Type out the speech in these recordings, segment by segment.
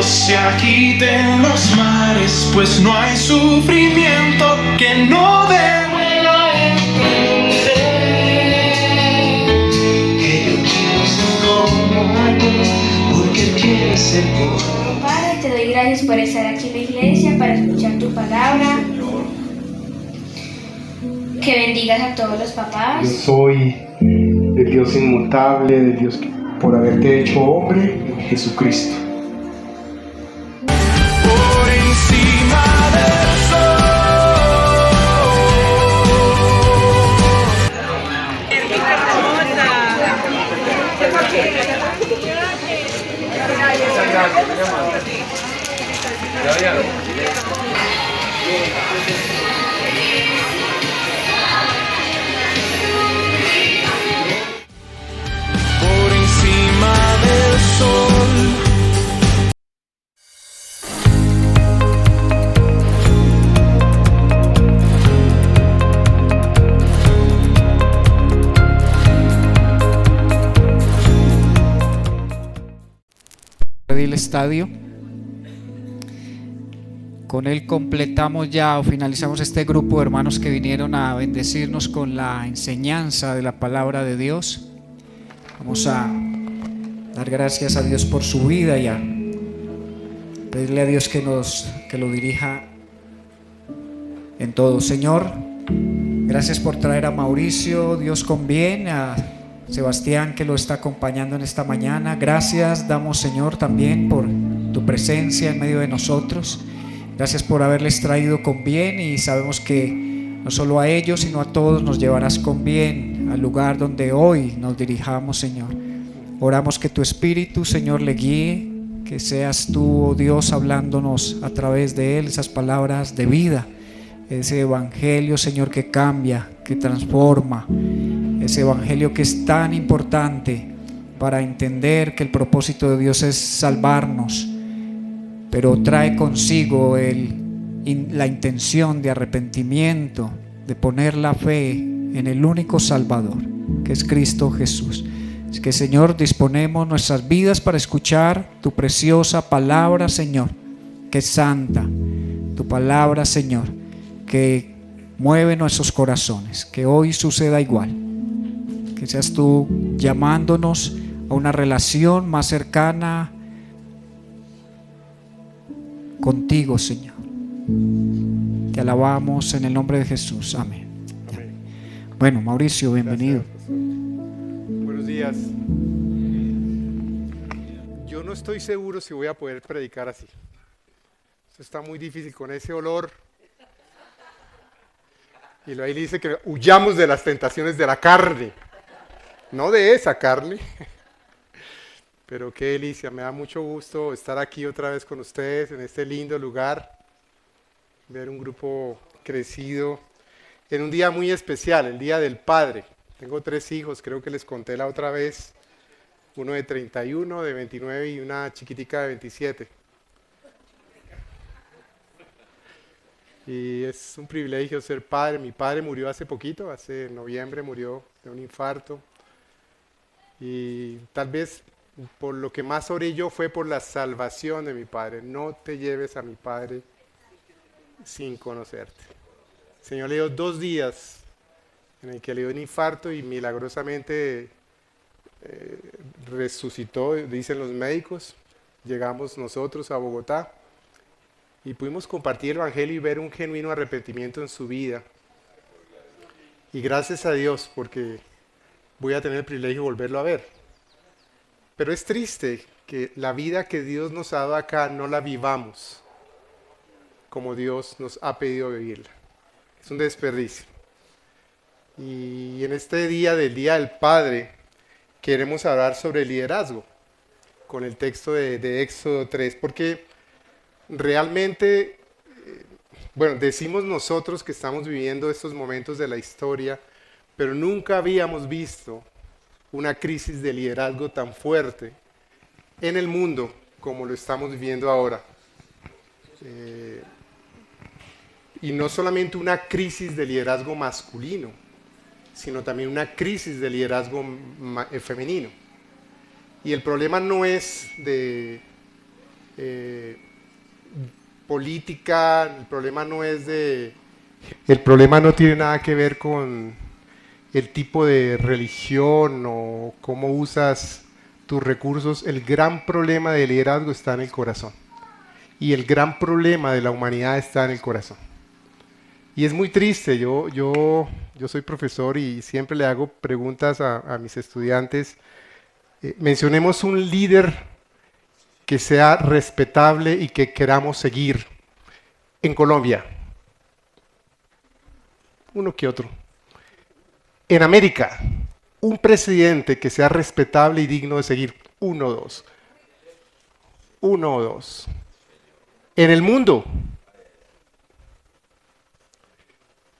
se agiten los mares, pues no hay sufrimiento que no devuelva entender que yo quiero ser como tú, porque Él quiere ser como tú. Padre, te doy gracias por estar aquí en la iglesia, para escuchar tu palabra. Que bendigas a todos los papás. Yo soy del Dios inmutable, del Dios que, por haberte hecho hombre, Jesucristo. Por encima del sol. Por encima del sol. del estadio. Con él completamos ya o finalizamos este grupo de hermanos que vinieron a bendecirnos con la enseñanza de la palabra de Dios. Vamos a dar gracias a Dios por su vida y a pedirle a Dios que lo dirija en todo. Señor, gracias por traer a Mauricio, Dios con bien, a Sebastián que lo está acompañando en esta mañana. Gracias damos, Señor, también por tu presencia en medio de nosotros. Gracias por haberles traído con bien, y sabemos que no solo a ellos sino a todos nos llevarás con bien al lugar donde hoy nos dirijamos, Señor. Oramos que tu Espíritu, Señor, le guíe, que seas tú, oh Dios, hablándonos a través de él esas palabras de vida, ese evangelio, Señor, que cambia, que transforma, ese evangelio que es tan importante para entender que el propósito de Dios es salvarnos, pero trae consigo la intención de arrepentimiento, de poner la fe en el único Salvador, que es Cristo Jesús. Así que, Señor, disponemos nuestras vidas para escuchar tu preciosa palabra, Señor, que es santa, tu palabra, Señor, que mueve nuestros corazones. Que hoy suceda igual, que seas tú llamándonos a una relación más cercana contigo, Señor. Te alabamos en el nombre de Jesús. Amén. Amén. Bueno, Mauricio, bienvenido. Gracias, buenos días. Yo no estoy seguro si voy a poder predicar así. Esto está muy difícil con ese olor. Y ahí dice que huyamos de las tentaciones de la carne. No de esa carne. Pero qué delicia, me da mucho gusto estar aquí otra vez con ustedes en este lindo lugar, ver un grupo crecido en un día muy especial, el Día del Padre. Tengo 3 hijos, creo que les conté la otra vez, uno de 31, de 29 y una chiquitica de 27. Y es un privilegio ser padre. Mi padre murió hace poquito, hace noviembre murió de un infarto. Y tal vez por lo que más oré yo fue por la salvación de mi padre. No te lleves a mi padre sin conocerte. El Señor le dio 2 días en el que le dio un infarto y milagrosamente resucitó, dicen los médicos. Llegamos nosotros a Bogotá y pudimos compartir el evangelio y ver un genuino arrepentimiento en su vida. Y gracias a Dios, porque voy a tener el privilegio de volverlo a ver. Pero es triste que la vida que Dios nos ha dado acá no la vivamos como Dios nos ha pedido vivirla. Es un desperdicio. Y en este día del Día del Padre queremos hablar sobre el liderazgo con el texto de Éxodo 3, porque realmente, bueno, decimos nosotros que estamos viviendo estos momentos de la historia, pero nunca habíamos visto una crisis de liderazgo tan fuerte en el mundo como lo estamos viviendo ahora. Y no solamente una crisis de liderazgo masculino, sino también una crisis de liderazgo femenino. Y el problema no es de política, el problema no tiene nada que ver con el tipo de religión o cómo usas tus recursos. El gran problema del liderazgo está en el corazón. Y el gran problema de la humanidad está en el corazón. Y es muy triste, yo soy profesor y siempre le hago preguntas a mis estudiantes. Mencionemos un líder que sea respetable y que queramos seguir en Colombia. Uno que otro. En América, un presidente que sea respetable y digno de seguir. Uno o dos. Uno o dos. En el mundo.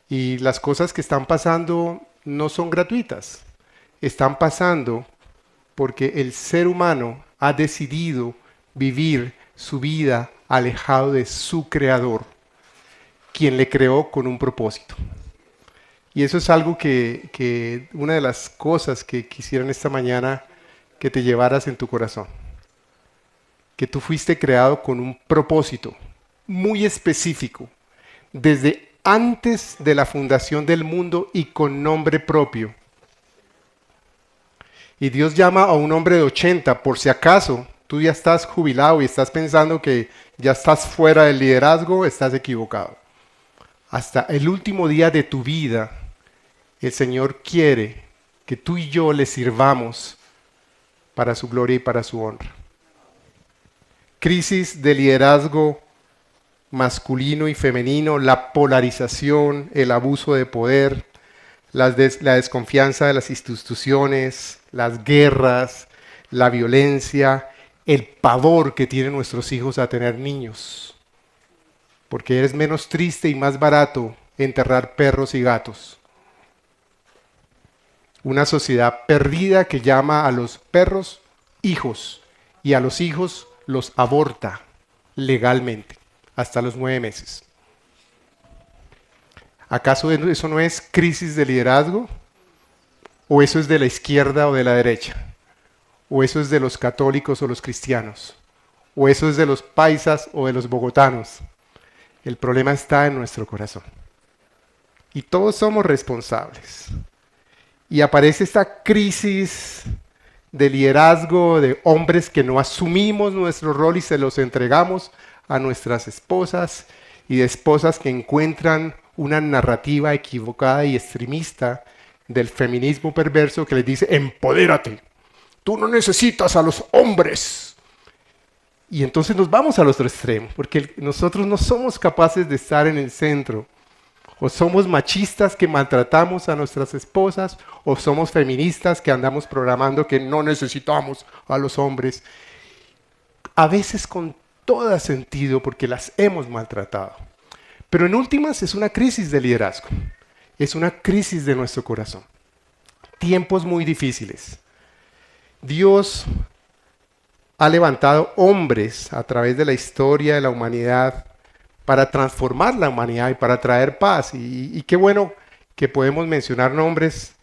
Y las cosas que están pasando no son gratuitas. Están pasando porque el ser humano ha decidido vivir su vida alejado de su creador, quien le creó con un propósito. Y eso es algo que una de las cosas que quisiera esta mañana que te llevaras en tu corazón. Que tú fuiste creado con un propósito muy específico, desde antes de la fundación del mundo y con nombre propio. Y Dios llama a un hombre de 80, por si acaso tú ya estás jubilado y estás pensando que ya estás fuera del liderazgo, estás equivocado. Hasta el último día de tu vida, el Señor quiere que tú y yo le sirvamos para su gloria y para su honra. Crisis de liderazgo masculino y femenino, la polarización, el abuso de poder, la desconfianza de las instituciones, las guerras, la violencia, el pavor que tienen nuestros hijos a tener niños. Porque es menos triste y más barato enterrar perros y gatos. Una sociedad perdida que llama a los perros hijos y a los hijos los aborta legalmente hasta los 9 meses. ¿Acaso eso no es crisis de liderazgo? ¿O eso es de la izquierda o de la derecha? ¿O eso es de los católicos o los cristianos? ¿O eso es de los paisas o de los bogotanos? El problema está en nuestro corazón. Y todos somos responsables. Y aparece esta crisis de liderazgo de hombres que no asumimos nuestro rol y se los entregamos a nuestras esposas, y de esposas que encuentran una narrativa equivocada y extremista del feminismo perverso que les dice: empodérate, tú no necesitas a los hombres. Y entonces nos vamos al otro extremo, porque nosotros no somos capaces de estar en el centro. O somos machistas que maltratamos a nuestras esposas, o somos feministas que andamos programando que no necesitamos a los hombres. A veces con todo sentido, porque las hemos maltratado. Pero en últimas es una crisis de liderazgo. Es una crisis de nuestro corazón. Tiempos muy difíciles. Dios ha levantado hombres a través de la historia de la humanidad para transformar la humanidad y para traer paz. Y qué bueno que podemos mencionar nombres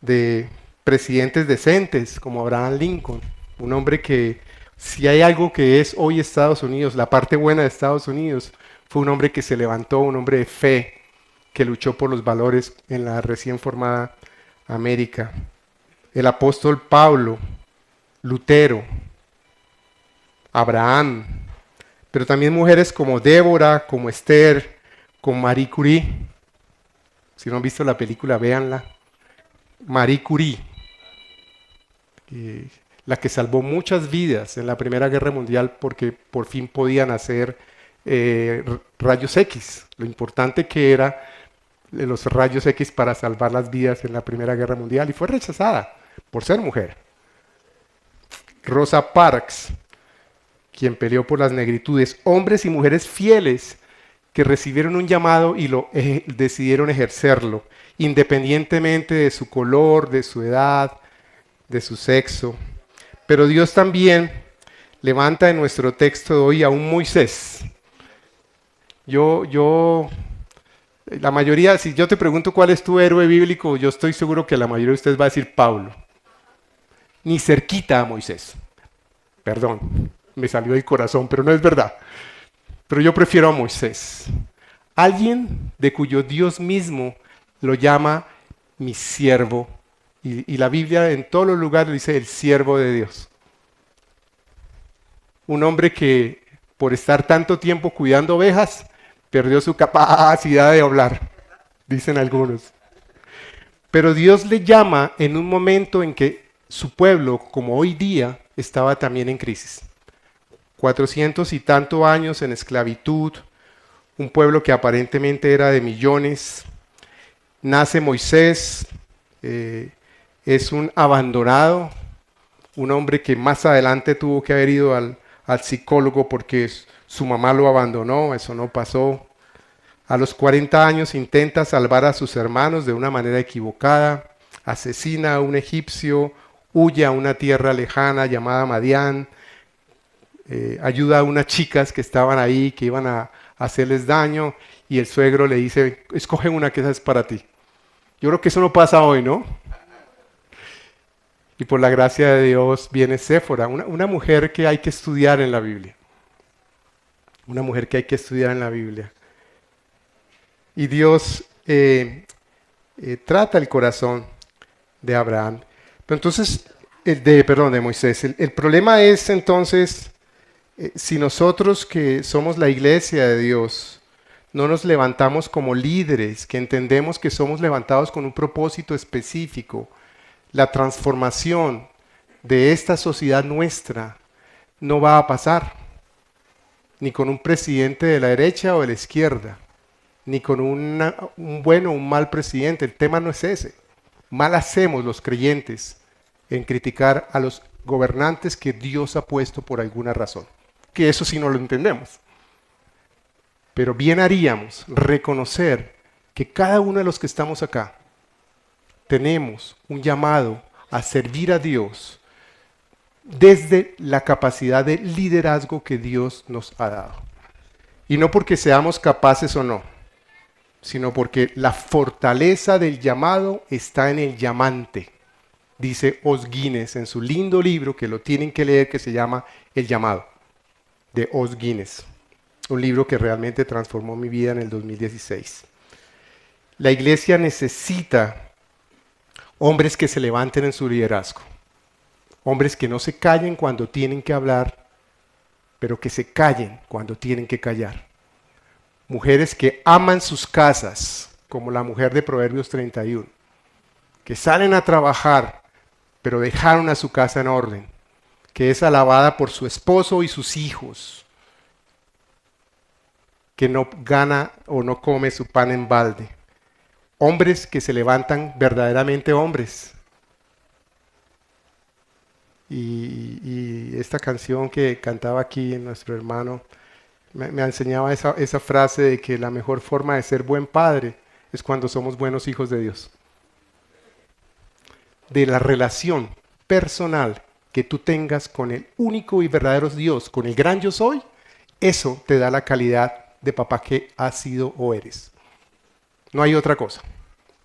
de presidentes decentes como Abraham Lincoln, un hombre que, si hay algo que es hoy Estados Unidos, la parte buena de Estados Unidos, fue un hombre que se levantó, un hombre de fe, que luchó por los valores en la recién formada América. El apóstol Pablo, Lutero, Abraham, pero también mujeres como Débora, como Esther, como Marie Curie. Si no han visto la película, véanla. Marie Curie, la que salvó muchas vidas en la Primera Guerra Mundial porque por fin podían hacer rayos X. Lo importante que era los rayos X para salvar las vidas en la Primera Guerra Mundial, y fue rechazada por ser mujer. Rosa Parks, quien peleó por las negritudes, hombres y mujeres fieles que recibieron un llamado y decidieron ejercerlo, independientemente de su color, de su edad, de su sexo. Pero Dios también levanta en nuestro texto de hoy a un Moisés. La mayoría, si yo te pregunto cuál es tu héroe bíblico, yo estoy seguro que la mayoría de ustedes va a decir Pablo. Ni cerquita a Moisés. Perdón. Me salió del corazón, pero no es verdad. Pero yo prefiero a Moisés. Alguien de cuyo Dios mismo lo llama mi siervo. Y la Biblia en todos los lugares dice el siervo de Dios. Un hombre que por estar tanto tiempo cuidando ovejas, perdió su capacidad de hablar, dicen algunos. Pero Dios le llama en un momento en que su pueblo, como hoy día, estaba también en crisis. 400 y tantos años en esclavitud, un pueblo que aparentemente era de millones. Nace Moisés, es un abandonado, un hombre que más adelante tuvo que haber ido al psicólogo porque su mamá lo abandonó, eso no pasó. A los 40 años intenta salvar a sus hermanos de una manera equivocada, asesina a un egipcio, huye a una tierra lejana llamada Madián, ayuda a unas chicas que estaban ahí, que iban a hacerles daño, y el suegro le dice, escoge una que esa es para ti. Yo creo que eso no pasa hoy, ¿no? Y por la gracia de Dios viene Séfora, una mujer que hay que estudiar en la Biblia. Una mujer que hay que estudiar en la Biblia. Y Dios trata el corazón de Abraham. Pero entonces, de Moisés. El problema es entonces, si nosotros que somos la iglesia de Dios, no nos levantamos como líderes, que entendemos que somos levantados con un propósito específico, la transformación de esta sociedad nuestra no va a pasar, ni con un presidente de la derecha o de la izquierda, ni con un bueno o un mal presidente. El tema no es ese. Mal hacemos los creyentes en criticar a los gobernantes que Dios ha puesto por alguna razón, que eso sí no lo entendemos. Pero bien haríamos reconocer que cada uno de los que estamos acá tenemos un llamado a servir a Dios desde la capacidad de liderazgo que Dios nos ha dado. Y no porque seamos capaces o no, sino porque la fortaleza del llamado está en el llamante. Dice Os Guinness en su lindo libro, que lo tienen que leer, que se llama El llamado, de Os Guinness. Un libro que realmente transformó mi vida en el 2016. La iglesia necesita hombres que se levanten en su liderazgo. Hombres que no se callen cuando tienen que hablar, pero que se callen cuando tienen que callar. Mujeres que aman sus casas, como la mujer de Proverbios 31. Que salen a trabajar, pero dejaron a su casa en orden. Que es alabada por su esposo y sus hijos. Que no gana o no come su pan en balde. Hombres que se levantan verdaderamente hombres. Y esta canción que cantaba aquí nuestro hermano me enseñaba esa frase de que la mejor forma de ser buen padre es cuando somos buenos hijos de Dios. De la relación personal que tú tengas con el único y verdadero Dios, con el gran yo soy, eso te da la calidad de papá que has sido o eres. No hay otra cosa.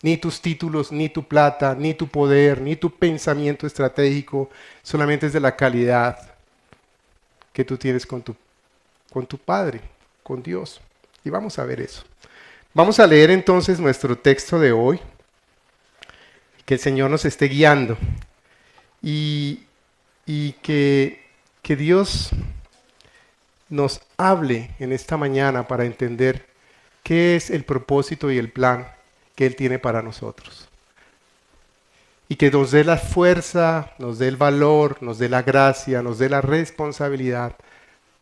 Ni tus títulos, ni tu plata, ni tu poder, ni tu pensamiento estratégico. Solamente es de la calidad que tú tienes con tu Padre, con Dios. Y vamos a ver eso. Vamos a leer entonces nuestro texto de hoy. Que el Señor nos esté guiando. Y que Dios nos hable en esta mañana para entender qué es el propósito y el plan que Él tiene para nosotros. Y que nos dé la fuerza, nos dé el valor, nos dé la gracia, nos dé la responsabilidad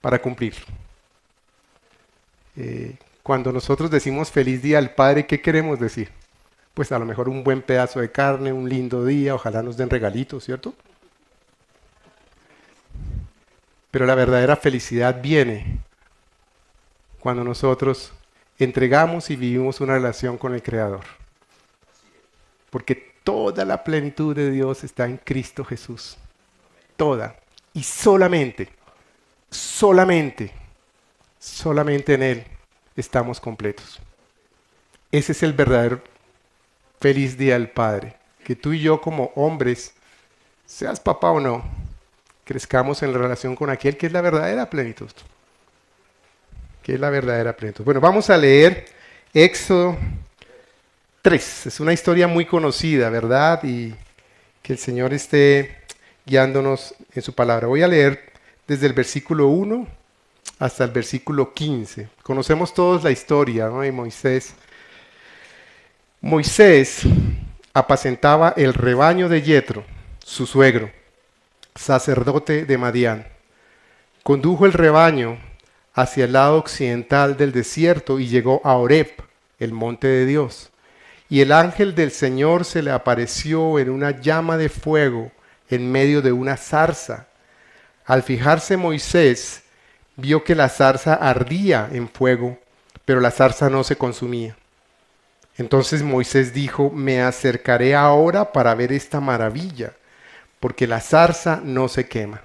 para cumplirlo. Cuando nosotros decimos feliz día al Padre, ¿qué queremos decir? Pues a lo mejor un buen pedazo de carne, un lindo día, ojalá nos den regalitos, ¿cierto? Pero la verdadera felicidad viene cuando nosotros entregamos y vivimos una relación con el Creador. Porque toda la plenitud de Dios está en Cristo Jesús. Toda. Y solamente en Él estamos completos. Ese es el verdadero feliz día del Padre. Que tú y yo como hombres, seas papá o no, crezcamos en relación con aquel que es la verdadera plenitud. Que es la verdadera plenitud. Bueno, vamos a leer Éxodo 3. Es una historia muy conocida, ¿verdad? Y que el Señor esté guiándonos en su palabra. Voy a leer desde el versículo 1 hasta el versículo 15. Conocemos todos la historia, ¿no? De Moisés. Moisés apacentaba el rebaño de Yetro, su suegro, sacerdote de Madián. Condujo el rebaño hacia el lado occidental del desierto y llegó a Horeb, el monte de Dios. Y el ángel del Señor se le apareció en una llama de fuego en medio de una zarza. Al fijarse Moisés, vio que la zarza ardía en fuego, pero la zarza no se consumía. Entonces Moisés dijo: me acercaré ahora para ver esta maravilla, porque la zarza no se quema.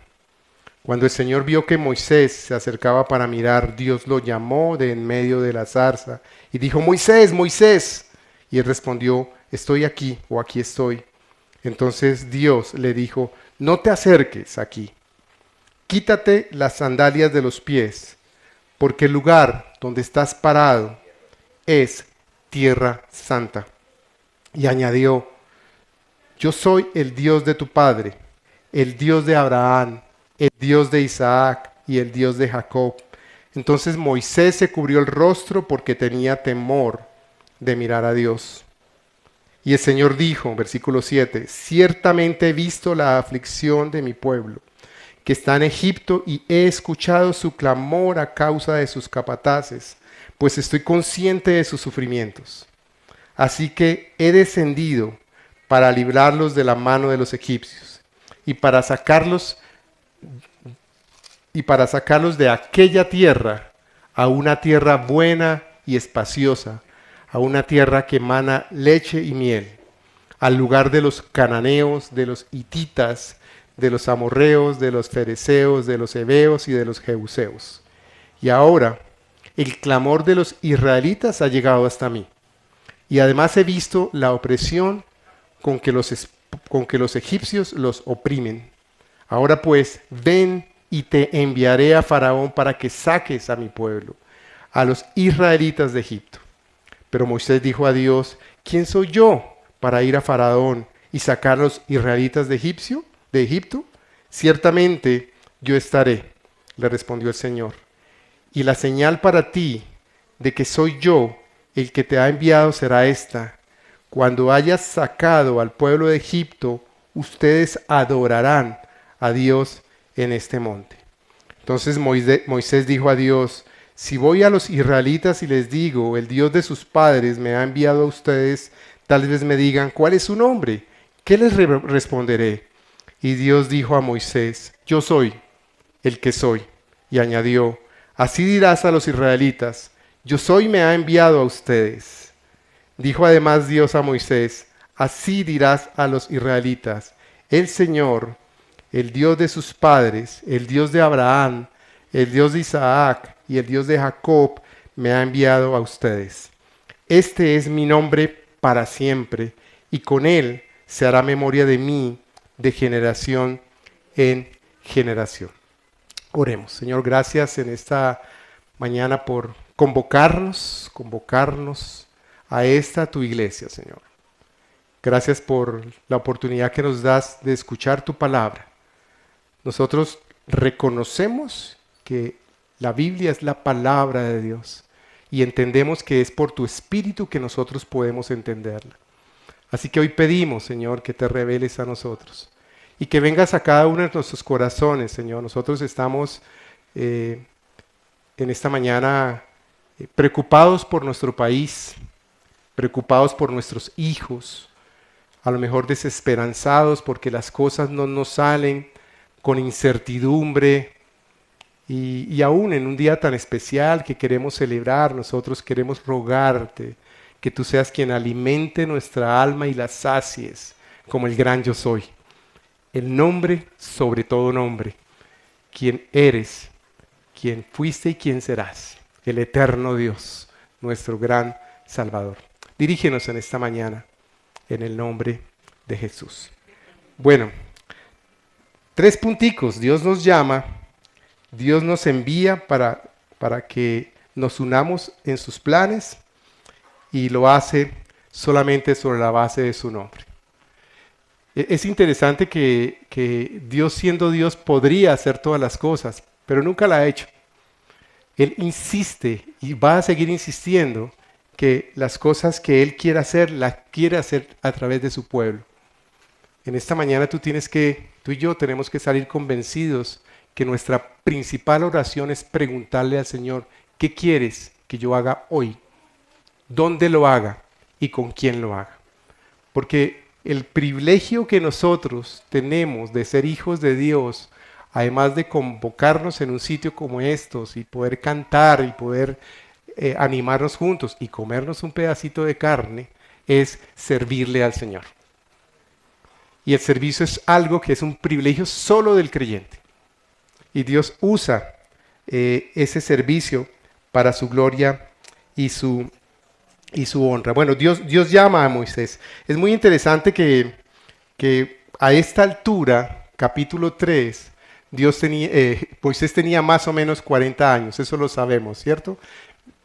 Cuando el Señor vio que Moisés se acercaba para mirar, Dios lo llamó de en medio de la zarza y dijo: Moisés, Moisés. Y él respondió: estoy aquí, o aquí estoy. Entonces Dios le dijo: no te acerques aquí. Quítate las sandalias de los pies, porque el lugar donde estás parado es tierra santa. Y añadió: yo soy el Dios de tu padre, el Dios de Abraham, el Dios de Isaac y el Dios de Jacob. Entonces Moisés se cubrió el rostro porque tenía temor de mirar a Dios. Y el Señor dijo, versículo 7, ciertamente he visto la aflicción de mi pueblo, que está en Egipto, y he escuchado su clamor a causa de sus capataces, pues estoy consciente de sus sufrimientos. Así que he descendido para librarlos de la mano de los egipcios, y para sacarlos de aquella tierra a una tierra buena y espaciosa, a una tierra que emana leche y miel, al lugar de los cananeos, de los hititas, de los amorreos, de los fereceos, de los heveos y de los jebuseos. Y ahora el clamor de los israelitas ha llegado hasta mí, y además he visto la opresión con que los egipcios los oprimen. Ahora pues, ven y te enviaré a Faraón para que saques a mi pueblo, a los israelitas de Egipto. Pero Moisés dijo a Dios: ¿quién soy yo para ir a Faraón y sacar a los israelitas de Egipto? Ciertamente yo estaré, le respondió el Señor. Y la señal para ti de que soy yo el que te ha enviado será esta: cuando hayas sacado al pueblo de Egipto, ustedes adorarán a Dios en este monte. Entonces Moisés dijo a Dios: si voy a los israelitas y les digo, el Dios de sus padres me ha enviado a ustedes, tal vez me digan, ¿cuál es su nombre? ¿Qué les responderé? Y Dios dijo a Moisés: yo soy el que soy. Y añadió: así dirás a los israelitas, yo soy, me ha enviado a ustedes. Dijo además Dios a Moisés: así dirás a los israelitas, el Señor, el Dios de sus padres, el Dios de Abraham, el Dios de Isaac y el Dios de Jacob, me ha enviado a ustedes. Este es mi nombre para siempre, y con él se hará memoria de mí de generación en generación. Oremos. Señor, gracias en esta mañana por convocarnos a esta tu iglesia, Señor. Gracias por la oportunidad que nos das de escuchar tu palabra. Nosotros reconocemos que la Biblia es la palabra de Dios y entendemos que es por tu Espíritu que nosotros podemos entenderla. Así que hoy pedimos, Señor, que te reveles a nosotros y que vengas a cada uno de nuestros corazones, Señor. Nosotros estamos en esta mañana preocupados por nuestro país, preocupados por nuestros hijos, a lo mejor desesperanzados porque las cosas no nos salen, con incertidumbre. Y aún en un día tan especial que queremos celebrar, nosotros queremos rogarte que tú seas quien alimente nuestra alma y la sacies como el gran yo soy. El nombre sobre todo nombre, quien eres, quien fuiste y quien serás, el eterno Dios, nuestro gran Salvador. Dirígenos en esta mañana en el nombre de Jesús. Bueno, 3 punticos. Dios nos llama, Dios nos envía para que nos unamos en sus planes y lo hace solamente sobre la base de su nombre. Es interesante que Dios, siendo Dios, podría hacer todas las cosas, pero nunca la ha hecho. Él insiste y va a seguir insistiendo que las cosas que Él quiere hacer, las quiere hacer a través de su pueblo. En esta mañana tú y yo tenemos que salir convencidos que nuestra principal oración es preguntarle al Señor, ¿qué quieres que yo haga hoy? ¿Dónde lo haga? ¿Y con quién lo haga? Porque el privilegio que nosotros tenemos de ser hijos de Dios, además de convocarnos en un sitio como estos y poder cantar y poder animarnos juntos y comernos un pedacito de carne, es servirle al Señor. Y el servicio es algo que es un privilegio solo del creyente. Y Dios usa ese servicio para su gloria y su honra. Bueno, Dios llama a Moisés. Es muy interesante que a esta altura, capítulo 3, Moisés tenía más o menos 40 años, eso lo sabemos, ¿cierto?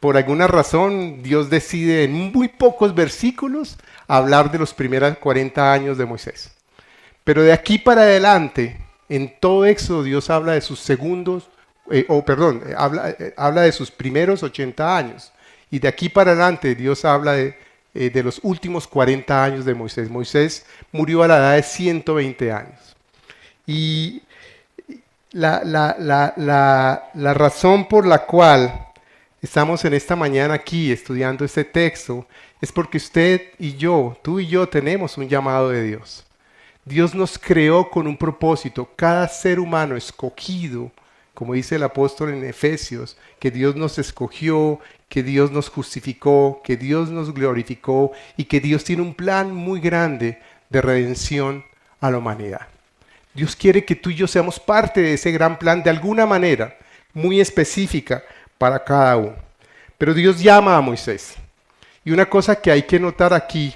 Por alguna razón, Dios decide en muy pocos versículos hablar de los primeros 40 años de Moisés. Pero de aquí para adelante, en todo Éxodo, Dios habla de sus habla de sus primeros 80 años. Y de aquí para adelante Dios habla de los últimos 40 años de Moisés. Moisés murió a la edad de 120 años. Y la razón por la cual estamos en esta mañana aquí estudiando este texto es porque tú y yo tenemos un llamado de Dios. Dios nos creó con un propósito. Cada ser humano escogido, como dice el apóstol en Efesios, que Dios nos escogió, que Dios nos justificó, que Dios nos glorificó y que Dios tiene un plan muy grande de redención a la humanidad. Dios quiere que tú y yo seamos parte de ese gran plan de alguna manera muy específica para cada uno. Pero Dios llama a Moisés. Y una cosa que hay que notar aquí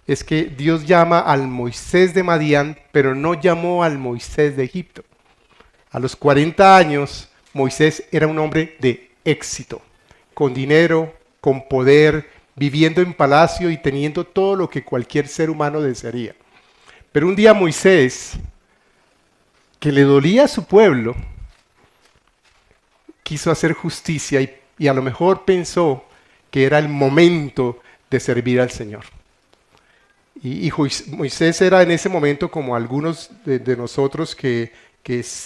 es que Dios llama al Moisés de Madián, pero no llamó al Moisés de Egipto. A los 40 años, Moisés era un hombre de éxito, con dinero, con poder, viviendo en palacio y teniendo todo lo que cualquier ser humano desearía. Pero un día Moisés, que le dolía a su pueblo, quiso hacer justicia y a lo mejor pensó que era el momento de servir al Señor. Y Moisés era en ese momento como algunos de nosotros que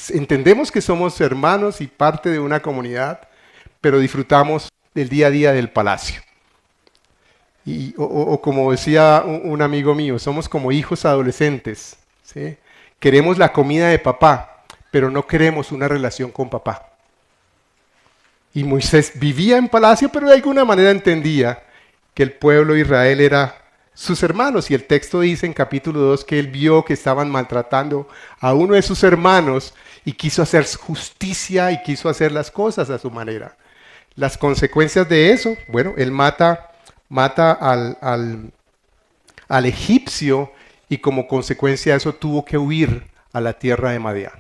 entendemos que somos hermanos y parte de una comunidad, pero disfrutamos del día a día del palacio. O como decía un amigo mío, somos como hijos adolescentes, ¿sí? Queremos la comida de papá, pero no queremos una relación con papá. Y Moisés vivía en palacio, pero de alguna manera entendía que el pueblo de Israel era sus hermanos. Y el texto dice en capítulo 2 que él vio que estaban maltratando a uno de sus hermanos y quiso hacer justicia y quiso hacer las cosas a su manera. Las consecuencias de eso, bueno, él mata al egipcio y como consecuencia de eso tuvo que huir a la tierra de Madián.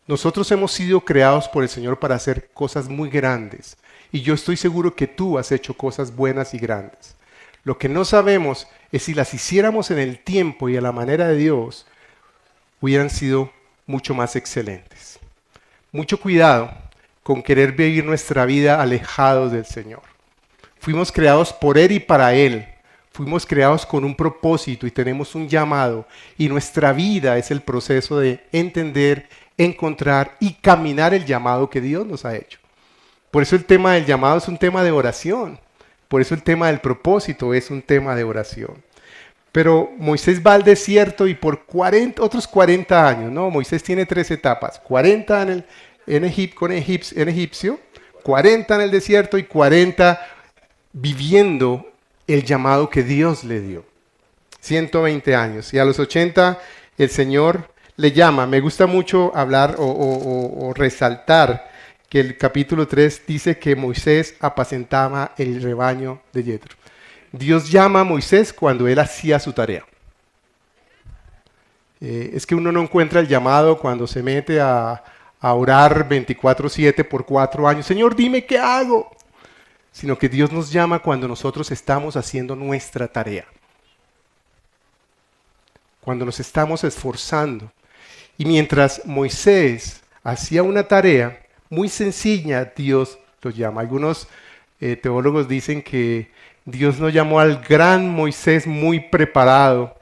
Nosotros hemos sido creados por el Señor para hacer cosas muy grandes y yo estoy seguro que tú has hecho cosas buenas y grandes. Lo que no sabemos es si las hiciéramos en el tiempo y a la manera de Dios, hubieran sido mucho más excelentes. Mucho cuidado con querer vivir nuestra vida alejados del Señor. Fuimos creados por Él y para Él. Fuimos creados con un propósito y tenemos un llamado. Y nuestra vida es el proceso de entender, encontrar y caminar el llamado que Dios nos ha hecho. Por eso el tema del llamado es un tema de oración. Por eso el tema del propósito es un tema de oración. Pero Moisés va al desierto y por otros 40 años, ¿no? Moisés tiene 3 etapas. 40 en egipcio, 40 en el desierto y 40 viviendo el llamado que Dios le dio. 120 años. Y a los 80 el Señor le llama. Me gusta mucho hablar o resaltar que el capítulo 3 dice que Moisés apacentaba el rebaño de Yetro. Dios llama a Moisés cuando él hacía su tarea. Es que uno no encuentra el llamado cuando se mete a orar 24/7 por 4 años. Señor, dime qué hago. Sino que Dios nos llama cuando nosotros estamos haciendo nuestra tarea. Cuando nos estamos esforzando. Y mientras Moisés hacía una tarea muy sencilla, Dios lo llama. Algunos teólogos dicen que Dios no llamó al gran Moisés muy preparado,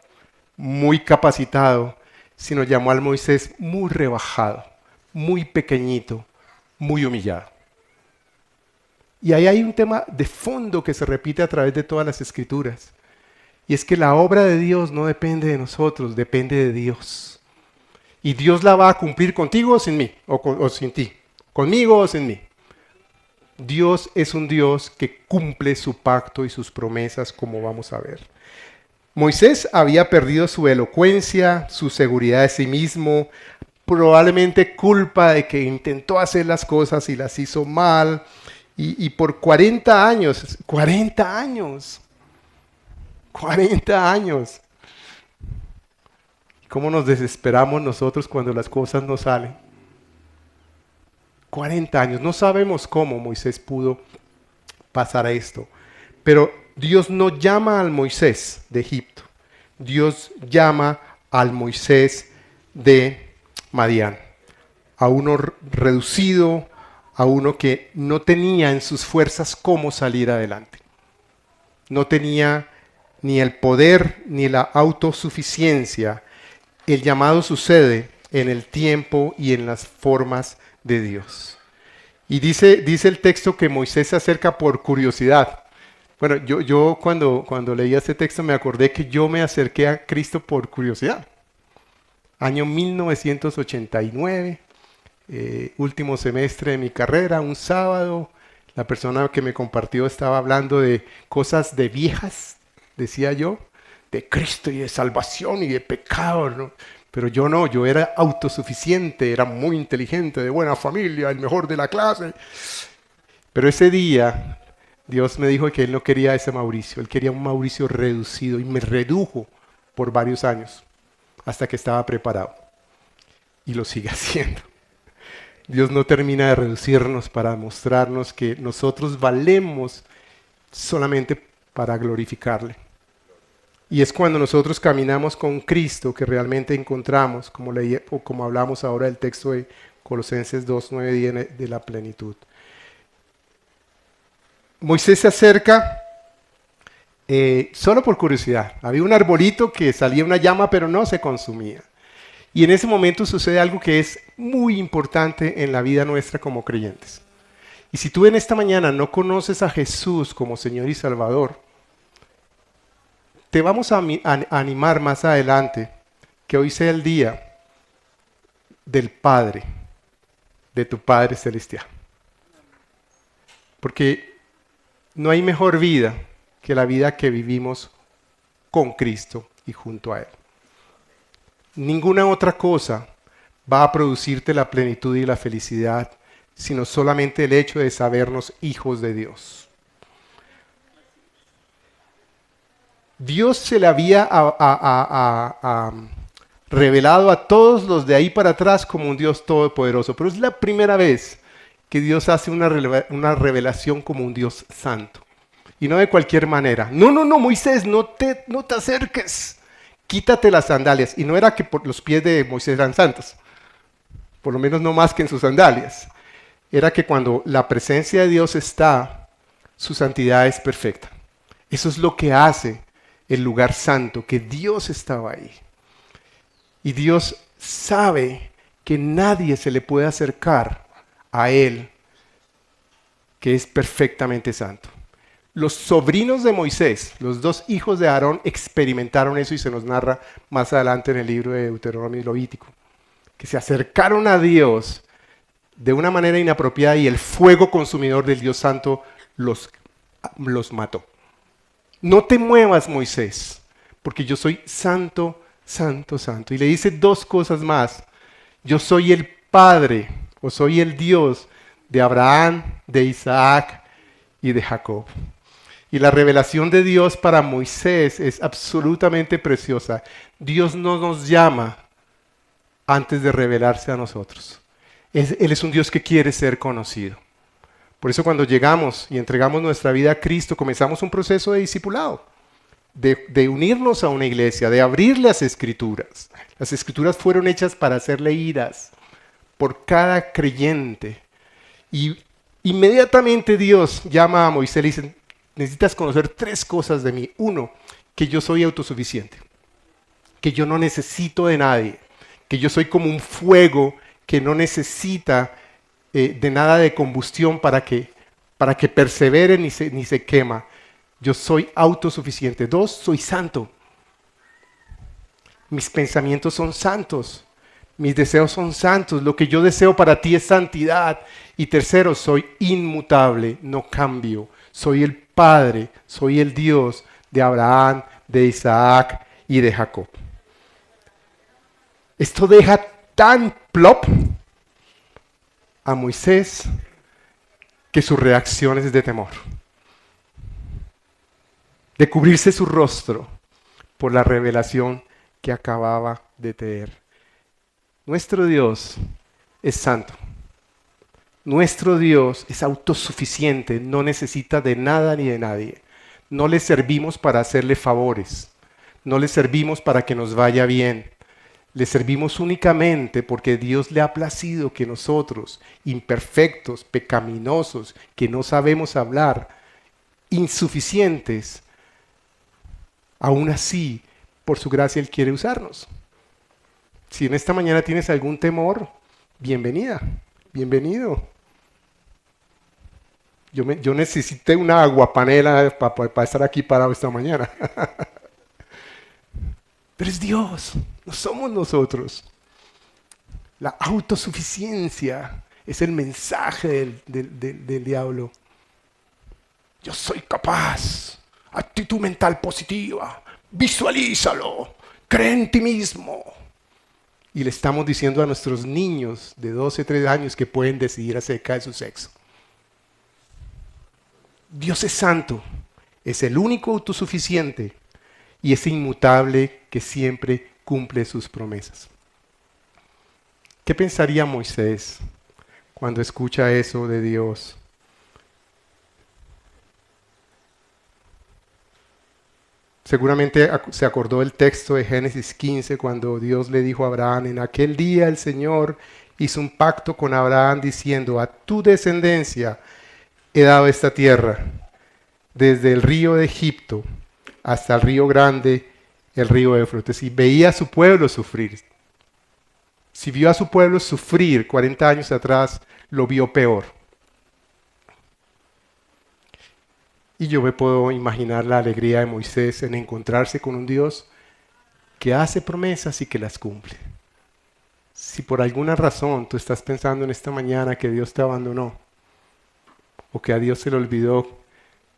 muy capacitado, sino llamó al Moisés muy rebajado, muy pequeñito, muy humillado. Y ahí hay un tema de fondo que se repite a través de todas las Escrituras. Y es que la obra de Dios no depende de nosotros, depende de Dios. Y Dios la va a cumplir contigo o sin mí, o sin ti, conmigo o sin mí. Dios es un Dios que cumple su pacto y sus promesas, como vamos a ver. Moisés había perdido su elocuencia, su seguridad de sí mismo, probablemente culpa de que intentó hacer las cosas y las hizo mal. Y por 40 años, 40 años. ¿Cómo nos desesperamos nosotros cuando las cosas no salen? 40 años. No sabemos cómo Moisés pudo pasar a esto. Pero Dios no llama al Moisés de Egipto. Dios llama al Moisés de Madián. A uno reducido, a uno que no tenía en sus fuerzas cómo salir adelante. No tenía ni el poder ni la autosuficiencia. El llamado sucede en el tiempo y en las formas de Dios. Y dice el texto que Moisés se acerca por curiosidad. Bueno, yo cuando leía este texto me acordé que yo me acerqué a Cristo por curiosidad. Año 1989, último semestre de mi carrera, un sábado, la persona que me compartió estaba hablando de cosas de viejas, decía yo, de Cristo y de salvación y de pecado, ¿no? Pero yo no, yo era autosuficiente, era muy inteligente, de buena familia, el mejor de la clase. Pero ese día Dios me dijo que Él no quería ese Mauricio, Él quería un Mauricio reducido y me redujo por varios años hasta que estaba preparado. Y lo sigue haciendo. Dios no termina de reducirnos para mostrarnos que nosotros valemos solamente para glorificarle. Y es cuando nosotros caminamos con Cristo que realmente encontramos, como hablamos ahora del texto de Colosenses 2, 9, 10 de la plenitud. Moisés se acerca solo por curiosidad. Había un arbolito que salía una llama pero no se consumía. Y en ese momento sucede algo que es muy importante en la vida nuestra como creyentes. Y si tú en esta mañana no conoces a Jesús como Señor y Salvador, te vamos a animar más adelante que hoy sea el día del Padre, de tu Padre Celestial. Porque no hay mejor vida que la vida que vivimos con Cristo y junto a Él. Ninguna otra cosa va a producirte la plenitud y la felicidad, sino solamente el hecho de sabernos hijos de Dios. Dios se le había revelado a todos los de ahí para atrás como un Dios todopoderoso, pero es la primera vez que Dios hace una revelación como un Dios santo. Y no de cualquier manera. No, Moisés, no te acerques. Quítate las sandalias. Y no era que los pies de Moisés eran santos. Por lo menos no más que en sus sandalias. Era que cuando la presencia de Dios está, su santidad es perfecta. Eso es lo que hace el lugar santo, que Dios estaba ahí. Y Dios sabe que nadie se le puede acercar a Él, que es perfectamente santo. Los sobrinos de Moisés, los 2 hijos de Aarón, experimentaron eso y se nos narra más adelante en el libro de Deuteronomio y Levítico, que se acercaron a Dios de una manera inapropiada y el fuego consumidor del Dios Santo los mató. No te muevas, Moisés, porque yo soy santo, santo, santo. Y le dice 2 cosas más. Yo soy el Padre, o soy el Dios de Abraham, de Isaac y de Jacob. Y la revelación de Dios para Moisés es absolutamente preciosa. Dios no nos llama antes de revelarse a nosotros. Él es un Dios que quiere ser conocido. Por eso cuando llegamos y entregamos nuestra vida a Cristo, comenzamos un proceso de discipulado, de unirnos a una iglesia, de abrir las Escrituras. Las Escrituras fueron hechas para ser leídas por cada creyente. Y inmediatamente Dios llama a Moisés y le dice, necesitas conocer 3 cosas de mí. 1, que yo soy autosuficiente, que yo no necesito de nadie, que yo soy como un fuego que no necesita de nada de combustión para que persevere ni se quema. Yo soy autosuficiente. 2, soy santo. Mis pensamientos son santos. Mis deseos son santos. Lo que yo deseo para ti es santidad. Y 3, soy inmutable, no cambio. Soy el Padre, soy el Dios de Abraham, de Isaac y de Jacob. Esto deja tan plop a Moisés que su reacción es de temor, de cubrirse su rostro por la revelación que acababa de tener. Nuestro Dios es santo. Nuestro Dios es autosuficiente, no necesita de nada ni de nadie. No le servimos para hacerle favores, no le servimos para que nos vaya bien. Le servimos únicamente porque Dios le ha placido que nosotros, imperfectos, pecaminosos, que no sabemos hablar, insuficientes, aún así, por su gracia Él quiere usarnos. Si en esta mañana tienes algún temor, bienvenida, bienvenido. Yo necesité una aguapanela para estar aquí parado esta mañana. Pero es Dios, no somos nosotros. La autosuficiencia es el mensaje del diablo. Yo soy capaz. Actitud mental positiva. Visualízalo. Cree en ti mismo. Y le estamos diciendo a nuestros niños de 12, 13 años que pueden decidir acerca de su sexo. Dios es santo. Es el único autosuficiente. Y es inmutable que siempre cumple sus promesas. ¿Qué pensaría Moisés cuando escucha eso de Dios? Seguramente se acordó del texto de Génesis 15 cuando Dios le dijo a Abraham, en aquel día el Señor hizo un pacto con Abraham diciendo, a tu descendencia he dado esta tierra, desde el río de Egipto hasta el río grande, el río Éufrates. Y veía a su pueblo sufrir. Si vio a su pueblo sufrir 40 años atrás, lo vio peor. Y yo me puedo imaginar la alegría de Moisés en encontrarse con un Dios que hace promesas y que las cumple. Si por alguna razón tú estás pensando en esta mañana que Dios te abandonó, o que a Dios se le olvidó,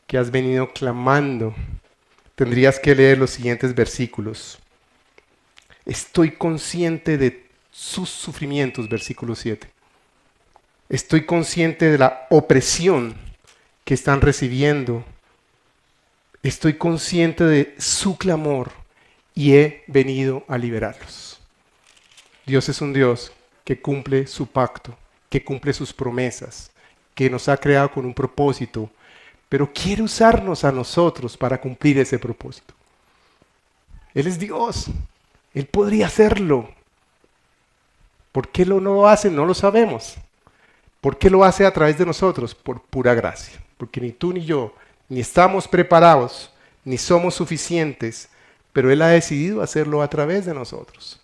que has venido clamando, tendrías que leer los siguientes versículos. Estoy consciente de sus sufrimientos, versículo 7. Estoy consciente de la opresión que están recibiendo. Estoy consciente de su clamor y he venido a liberarlos. Dios es un Dios que cumple su pacto, que cumple sus promesas, que nos ha creado con un propósito, pero quiere usarnos a nosotros para cumplir ese propósito. Él es Dios. Él podría hacerlo. ¿Por qué no lo hace? No lo sabemos. ¿Por qué lo hace a través de nosotros? Por pura gracia. Porque ni tú ni yo, ni estamos preparados, ni somos suficientes, pero Él ha decidido hacerlo a través de nosotros.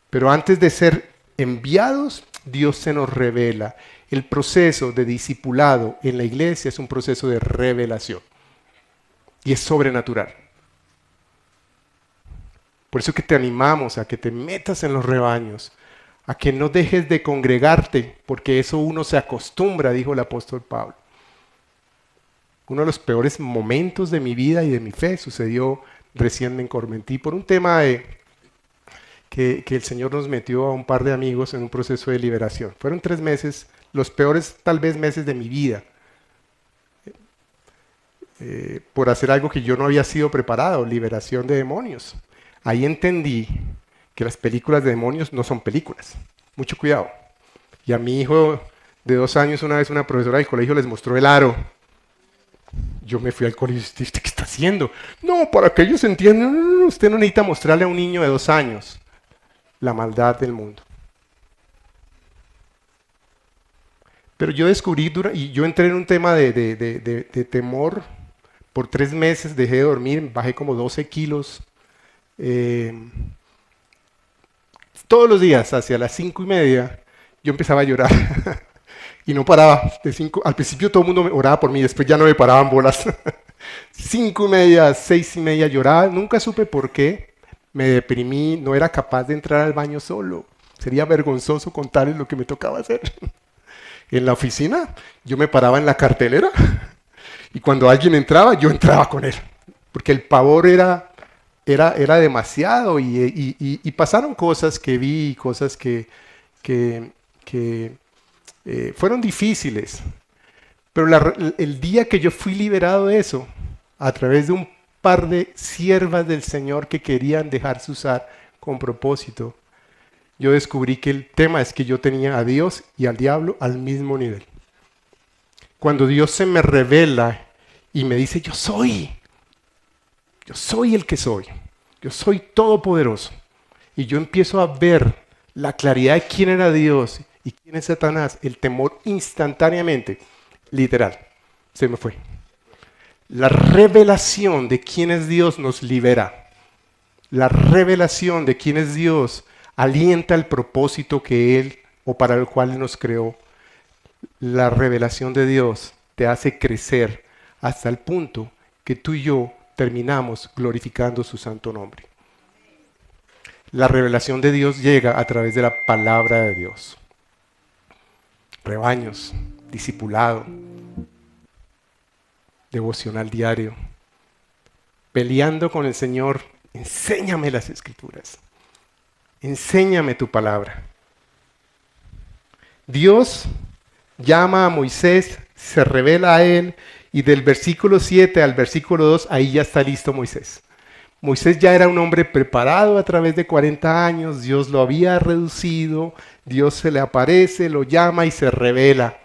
Pero antes de ser enviados, Dios se nos revela. El proceso de discipulado en la iglesia es un proceso de revelación. Y es sobrenatural. Por eso que te animamos a que te metas en los rebaños, a que no dejes de congregarte, porque eso uno se acostumbra, dijo el apóstol Pablo. Uno de los peores momentos de mi vida y de mi fe sucedió recién me convertí por un tema que el Señor nos metió a un par de amigos en un proceso de liberación. Fueron 3 meses, los peores tal vez meses de mi vida, por hacer algo que yo no había sido preparado, liberación de demonios. Ahí entendí que las películas de demonios no son películas. Mucho cuidado. Y a mi hijo de 2 años, una vez una profesora del colegio les mostró el aro. Yo me fui al colegio y dije, ¿qué está haciendo? No, para que ellos entiendan. No, usted no necesita mostrarle a un niño de 2 años la maldad del mundo. Pero yo descubrí, y yo entré en un tema de temor. Por 3 meses dejé de dormir, bajé como 12 kilos. Todos los días, hacia las 5:30, yo empezaba a llorar. Y no paraba. Al principio todo el mundo me oraba por mí, después ya no me paraban bolas. 5:30, 6:30 lloraba. Nunca supe por qué. Me deprimí, no era capaz de entrar al baño solo. Sería vergonzoso contarles lo que me tocaba hacer. En la oficina, yo me paraba en la cartelera. Y cuando alguien entraba, yo entraba con él. Porque el pavor era demasiado. Y pasaron cosas que vi, cosas que fueron difíciles. Pero el día que yo fui liberado de eso, a través de un par de siervas del Señor que querían dejarse usar con propósito, yo descubrí que el tema es que yo tenía a Dios y al diablo al mismo nivel. Cuando Dios se me revela y me dice, yo soy el que soy, yo soy todopoderoso, y yo empiezo a ver la claridad de quién era Dios y quién es Satanás, el temor instantáneamente, literal, se me fue. La revelación de quién es Dios nos libera. La revelación de quién es Dios alienta el propósito que Él o para el cual Él nos creó. La revelación de Dios te hace crecer hasta el punto que tú y yo terminamos glorificando su santo nombre. La revelación de Dios llega a través de la palabra de Dios. Rebaños, discipulado, devocional diario, peleando con el Señor. Enséñame las Escrituras, enséñame tu palabra. Dios llama a Moisés, se revela a él, y del versículo 7 al versículo 2, ahí ya está listo Moisés. Moisés ya era un hombre preparado a través de 40 años, Dios lo había reducido, Dios se le aparece, lo llama y se revela.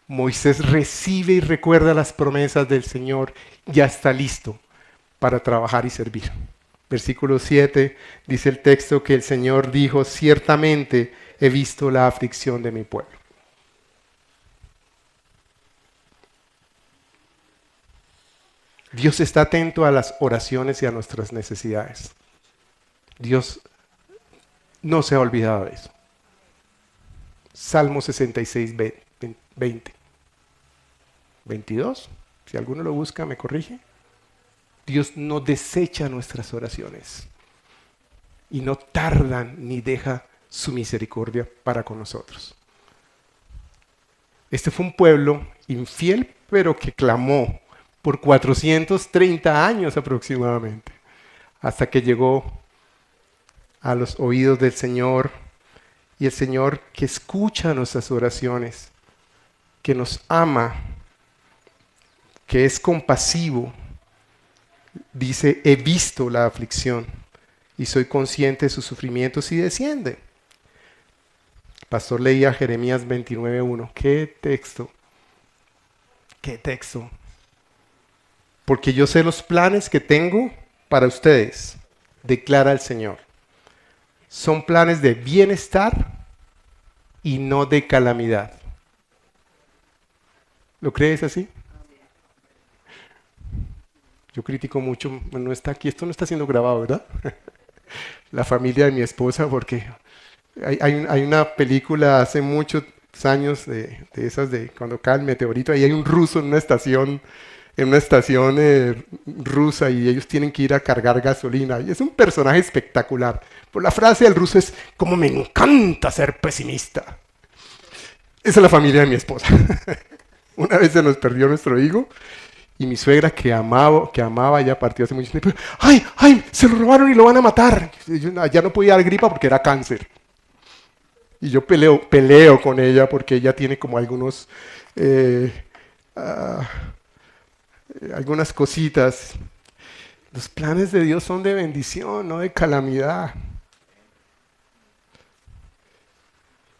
Moisés recibe y recuerda las promesas del Señor, ya está listo para trabajar y servir. Versículo 7 dice el texto que el Señor dijo, ciertamente he visto la aflicción de mi pueblo. Dios está atento a las oraciones y a nuestras necesidades. Dios no se ha olvidado de eso. Salmo 66, 20. 22, si alguno lo busca, me corrige. Dios no desecha nuestras oraciones y no tarda ni deja su misericordia para con nosotros. Este fue un pueblo infiel, pero que clamó por 430 años aproximadamente, hasta que llegó a los oídos del Señor, y el Señor que escucha nuestras oraciones, que nos ama, que es compasivo, dice, he visto la aflicción y soy consciente de sus sufrimientos y desciende. El pastor leía Jeremías 29:1. ¡Qué texto! ¡Qué texto! Porque yo sé los planes que tengo para ustedes, declara el Señor. Son planes de bienestar y no de calamidad. ¿Lo crees así? Yo critico mucho, no está aquí, esto no está siendo grabado, ¿verdad? La familia de mi esposa, porque hay una película hace muchos años de esas de cuando cae el meteorito, ahí hay un ruso en una estación rusa y ellos tienen que ir a cargar gasolina. Y es un personaje espectacular. Por la frase del ruso es, como me encanta ser pesimista. Esa es la familia de mi esposa. Una vez se nos perdió nuestro hijo y mi suegra que amaba ya partió hace mucho tiempo. ¡Ay! Se lo robaron y lo van a matar. Yo ya no podía dar gripa porque era cáncer. Y yo peleo con ella porque ella tiene como algunas cositas. Los planes de Dios son de bendición, no de calamidad.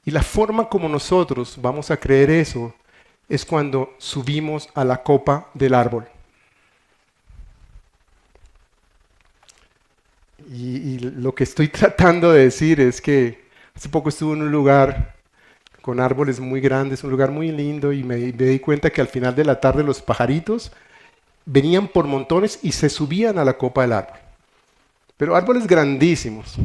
Y la forma como nosotros vamos a creer eso es cuando subimos a la copa del árbol. Y lo que estoy tratando de decir es que hace poco estuve en un lugar con árboles muy grandes, un lugar muy lindo, y me di cuenta que al final de la tarde los pajaritos venían por montones y se subían a la copa del árbol. Pero árboles grandísimos.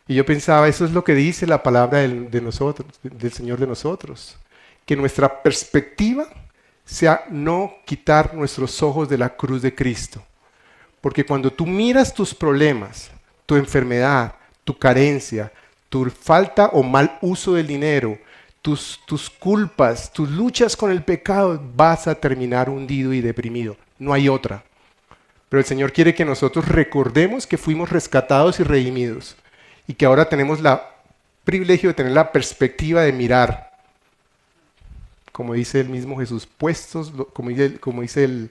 Y yo pensaba, eso es lo que dice la palabra de nosotros, del Señor de nosotros. Que nuestra perspectiva sea no quitar nuestros ojos de la cruz de Cristo. Porque cuando tú miras tus problemas, tu enfermedad, tu carencia, tu falta o mal uso del dinero, tus culpas, tus luchas con el pecado, vas a terminar hundido y deprimido. No hay otra. Pero el Señor quiere que nosotros recordemos que fuimos rescatados y redimidos y que ahora tenemos el privilegio de tener la perspectiva de mirar, como dice el mismo Jesús, puestos, como dice el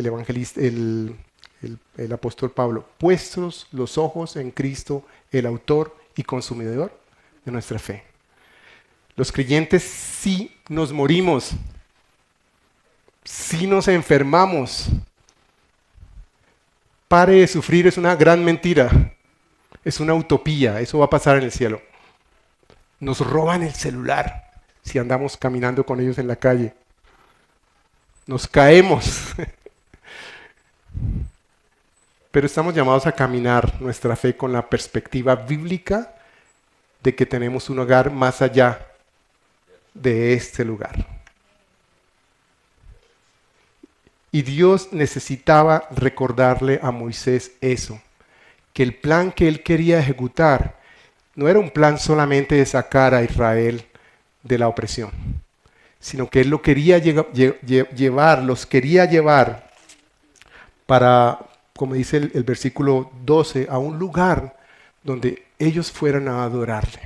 evangelista, el apóstol Pablo, puestos los ojos en Cristo, el autor y consumidor de nuestra fe. Los creyentes sí nos morimos, sí nos enfermamos. Pare de sufrir es una gran mentira, es una utopía, eso va a pasar en el cielo. Nos roban el celular si andamos caminando con ellos en la calle. Nos caemos. Pero estamos llamados a caminar nuestra fe con la perspectiva bíblica de que tenemos un hogar más allá de este lugar. Y Dios necesitaba recordarle a Moisés eso, que el plan que él quería ejecutar no era un plan solamente de sacar a Israel de la opresión, sino que él lo quería los quería llevar para, como dice el versículo 12, a un lugar donde ellos fueran a adorarle.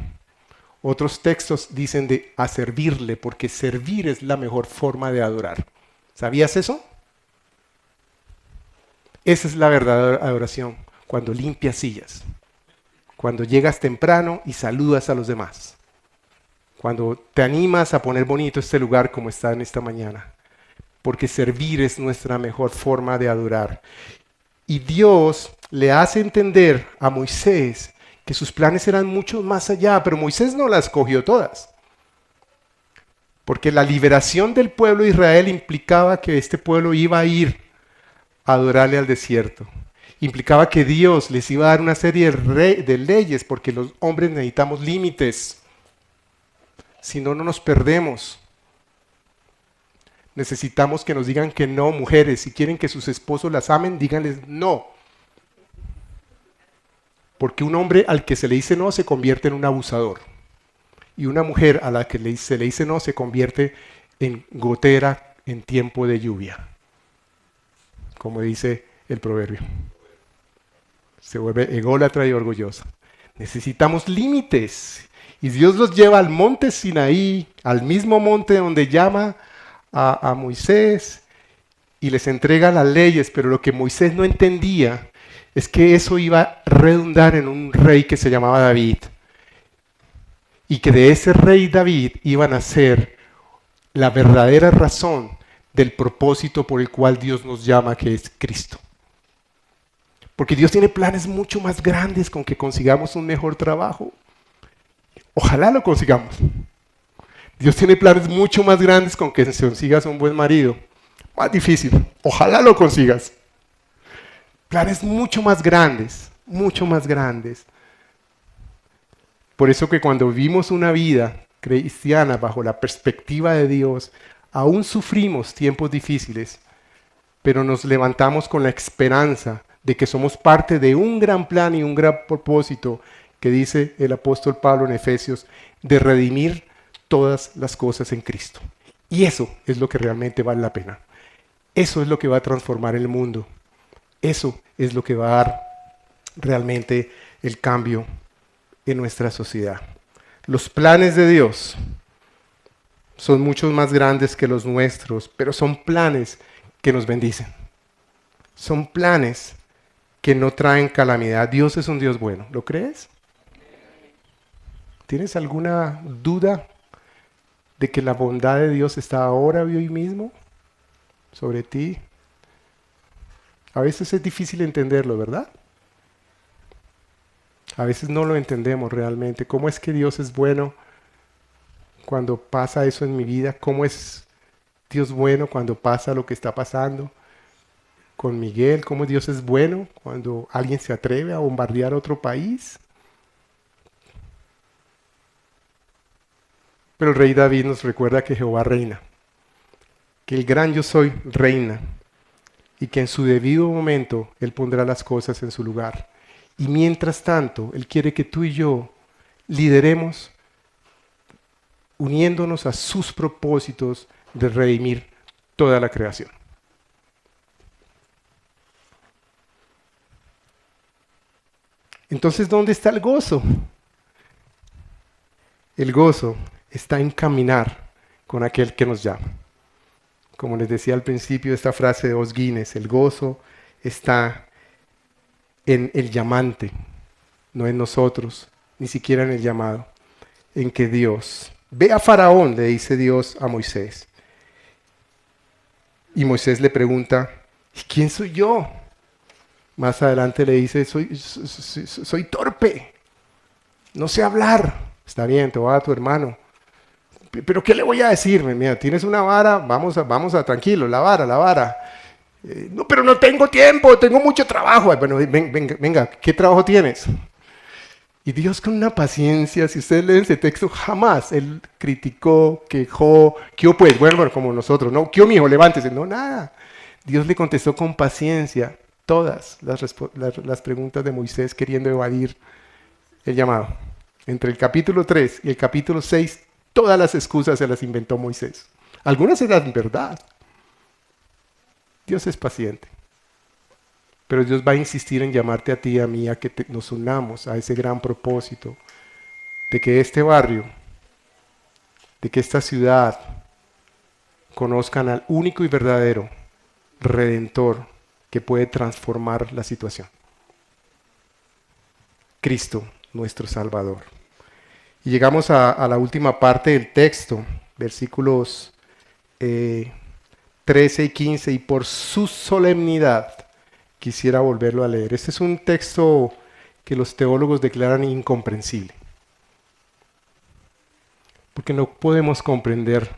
Otros textos dicen a servirle, porque servir es la mejor forma de adorar. ¿Sabías eso? Esa es la verdadera adoración, cuando limpias sillas, cuando llegas temprano y saludas a los demás, cuando te animas a poner bonito este lugar como está en esta mañana, porque servir es nuestra mejor forma de adorar. Y Dios le hace entender a Moisés que sus planes eran mucho más allá, pero Moisés no las cogió todas. Porque la liberación del pueblo de Israel implicaba que este pueblo iba a ir a adorarle al desierto. Implicaba que Dios les iba a dar una serie de leyes, porque los hombres necesitamos límites. Si no, no nos perdemos. Necesitamos que nos digan que no, mujeres. Si quieren que sus esposos las amen, díganles no. Porque un hombre al que se le dice no se convierte en un abusador. Y una mujer a la que se le dice no se convierte en gotera en tiempo de lluvia. Como dice el proverbio. Se vuelve ególatra y orgullosa. Necesitamos límites. Y Dios los lleva al monte Sinaí, al mismo monte donde llama a Moisés y les entrega las leyes, pero lo que Moisés no entendía es que eso iba a redundar en un rey que se llamaba David. Y que de ese rey David iban a ser la verdadera razón del propósito por el cual Dios nos llama, que es Cristo. Porque Dios tiene planes mucho más grandes con que consigamos un mejor trabajo. Ojalá lo consigamos. Dios tiene planes mucho más grandes con que consigas un buen marido. Más difícil. Ojalá lo consigas. Planes mucho más grandes, mucho más grandes. Por eso que cuando vivimos una vida cristiana bajo la perspectiva de Dios, aún sufrimos tiempos difíciles, pero nos levantamos con la esperanza de que somos parte de un gran plan y un gran propósito que dice el apóstol Pablo en Efesios, de redimir todas las cosas en Cristo. Y eso es lo que realmente vale la pena. Eso es lo que va a transformar el mundo. Eso es lo que va a dar realmente el cambio en nuestra sociedad. Los planes de Dios son mucho más grandes que los nuestros, pero son planes que nos bendicen. Son planes que no traen calamidad. Dios es un Dios bueno. ¿Lo crees? ¿Tienes alguna duda de que la bondad de Dios está ahora y hoy mismo sobre ti? A veces es difícil entenderlo, ¿verdad? A veces no lo entendemos realmente. ¿Cómo es que Dios es bueno cuando pasa eso en mi vida? ¿Cómo es Dios bueno cuando pasa lo que está pasando con Miguel? ¿Cómo Dios es bueno cuando alguien se atreve a bombardear otro país? Pero el rey David nos recuerda que Jehová reina, que el gran yo soy reina, y que en su debido momento Él pondrá las cosas en su lugar. Y mientras tanto, Él quiere que tú y yo lideremos uniéndonos a sus propósitos de redimir toda la creación. Entonces, ¿dónde está el gozo? El gozo está en caminar con aquel que nos llama. Como les decía al principio, esta frase de Os Guinness, el gozo está en el llamante, no en nosotros, ni siquiera en el llamado, en que Dios, ve a Faraón, le dice Dios a Moisés. Y Moisés le pregunta, ¿y quién soy yo? Más adelante le dice, soy torpe, no sé hablar. Está bien, te voy a dar a tu hermano. ¿Pero qué le voy a decir? Mira, tienes una vara, vamos a tranquilo, la vara. No, pero no tengo tiempo, tengo mucho trabajo. Bueno, venga, ¿qué trabajo tienes? Y Dios con una paciencia, si ustedes leen ese texto, jamás Él criticó, quejó, ¿qué pues? Bueno, como nosotros, ¿no? ¿Qué mijo? Levántese. No, nada. Dios le contestó con paciencia todas las preguntas de Moisés queriendo evadir el llamado. Entre el capítulo 3 y el capítulo 6, todas las excusas se las inventó Moisés. Algunas eran verdad. Dios es paciente. Pero Dios va a insistir en llamarte a ti y a mí a que nos unamos a ese gran propósito de que este barrio, de que esta ciudad conozcan al único y verdadero Redentor que puede transformar la situación. Cristo, nuestro Salvador. Y llegamos a la última parte del texto, versículos 13 y 15, y por su solemnidad quisiera volverlo a leer. Este es un texto que los teólogos declaran incomprensible, porque no podemos comprender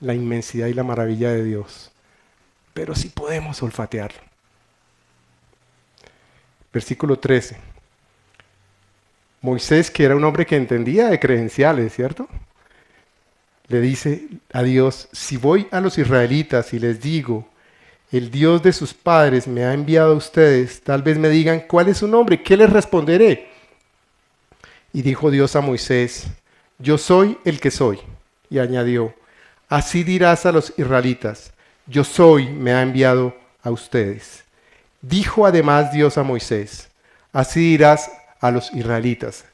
la inmensidad y la maravilla de Dios, pero sí podemos olfatearlo. Versículo 13. Moisés, que era un hombre que entendía de credenciales, ¿cierto? Le dice a Dios, si voy a los israelitas y les digo, el Dios de sus padres me ha enviado a ustedes, tal vez me digan, ¿cuál es su nombre? ¿Qué les responderé? Y dijo Dios a Moisés, yo soy el que soy. Y añadió, así dirás a los israelitas, yo soy, me ha enviado a ustedes. Dijo además Dios a Moisés, así dirás a los israelitas,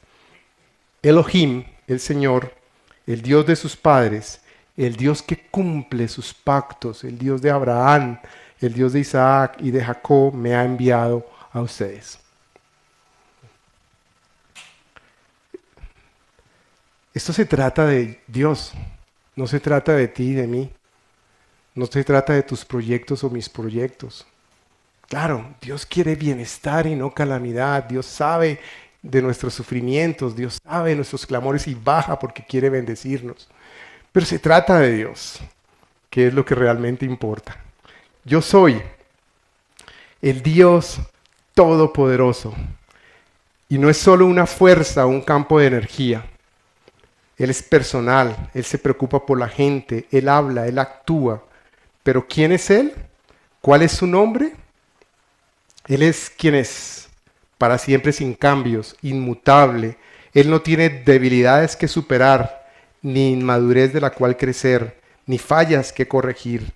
Elohim, el Señor, el Dios de sus padres, el Dios que cumple sus pactos, el Dios de Abraham, el Dios de Isaac y de Jacob, me ha enviado a ustedes. Esto se trata de Dios, no se trata de ti y de mí, no se trata de tus proyectos o mis proyectos. Claro, Dios quiere bienestar y no calamidad. Dios sabe de nuestros sufrimientos, Dios sabe de nuestros clamores y baja porque quiere bendecirnos. Pero se trata de Dios, que es lo que realmente importa. Yo soy el Dios todopoderoso. Y no es solo una fuerza o un campo de energía. Él es personal, Él se preocupa por la gente, Él habla, Él actúa. Pero ¿quién es Él? ¿Cuál es su nombre? Él es quien es, para siempre sin cambios, inmutable. Él no tiene debilidades que superar, ni inmadurez de la cual crecer, ni fallas que corregir.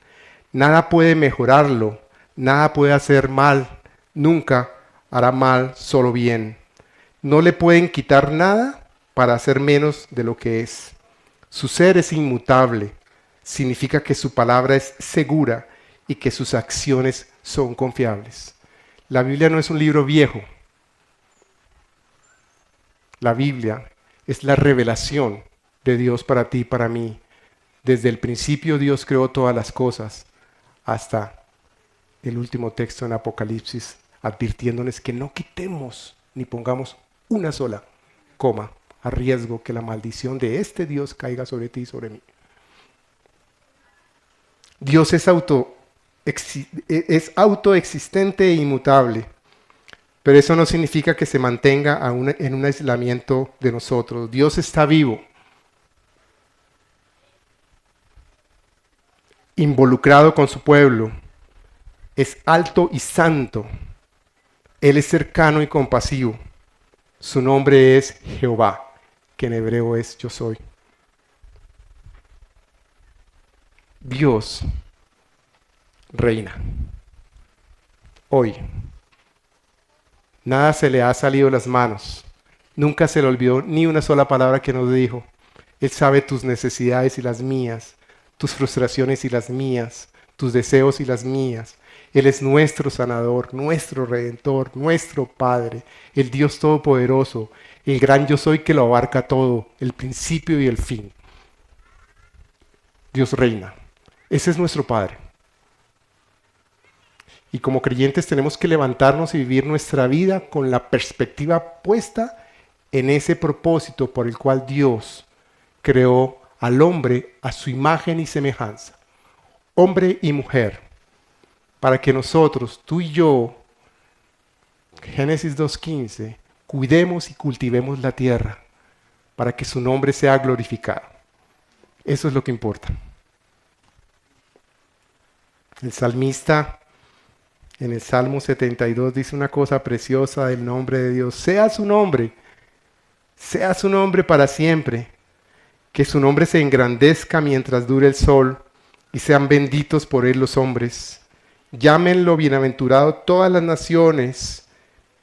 Nada puede mejorarlo, nada puede hacer mal, nunca hará mal, solo bien. No le pueden quitar nada para hacer menos de lo que es. Su ser es inmutable, significa que su palabra es segura y que sus acciones son confiables. La Biblia no es un libro viejo. La Biblia es la revelación de Dios para ti y para mí. Desde el principio Dios creó todas las cosas hasta el último texto en Apocalipsis, advirtiéndonos que no quitemos ni pongamos una sola coma a riesgo que la maldición de este Dios caiga sobre ti y sobre mí. Dios es autoexistente e inmutable, pero eso no significa que se mantenga en un aislamiento de nosotros. Dios está vivo, involucrado con su pueblo, es alto y santo, Él es cercano y compasivo. Su nombre es Jehová, que en hebreo es yo soy. Dios reina. Hoy, nada se le ha salido de las manos. Nunca se le olvidó ni una sola palabra que nos dijo. Él sabe tus necesidades y las mías, tus frustraciones y las mías, tus deseos y las mías. Él es nuestro sanador, nuestro redentor, nuestro Padre, el Dios todopoderoso, el gran yo soy que lo abarca todo, el principio y el fin. Dios reina. Ese es nuestro Padre. Y como creyentes tenemos que levantarnos y vivir nuestra vida con la perspectiva puesta en ese propósito por el cual Dios creó al hombre a su imagen y semejanza, hombre y mujer, para que nosotros, tú y yo, Génesis 2:15, cuidemos y cultivemos la tierra para que su nombre sea glorificado. Eso es lo que importa. El salmista en el Salmo 72 dice una cosa preciosa del nombre de Dios. Sea su nombre para siempre. Que su nombre se engrandezca mientras dure el sol y sean benditos por él los hombres. Llámenlo bienaventurado todas las naciones.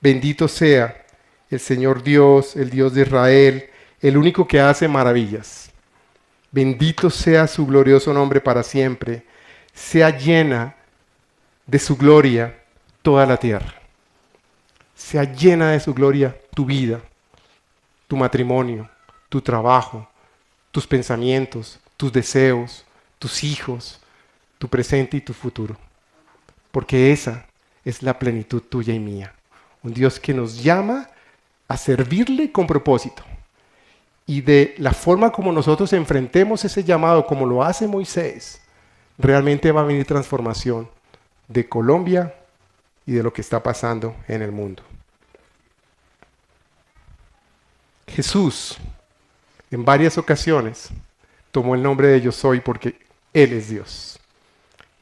Bendito sea el Señor Dios, el Dios de Israel, el único que hace maravillas. Bendito sea su glorioso nombre para siempre. Sea llena de su gloria toda la tierra. Sea llena de su gloria tu vida, tu matrimonio, tu trabajo, tus pensamientos, tus deseos, tus hijos, tu presente y tu futuro. Porque esa es la plenitud tuya y mía. Un Dios que nos llama a servirle con propósito. Y de la forma como nosotros enfrentemos ese llamado, como lo hace Moisés, realmente va a venir transformación de Colombia y de lo que está pasando en el mundo. Jesús, en varias ocasiones, tomó el nombre de Yo Soy porque Él es Dios.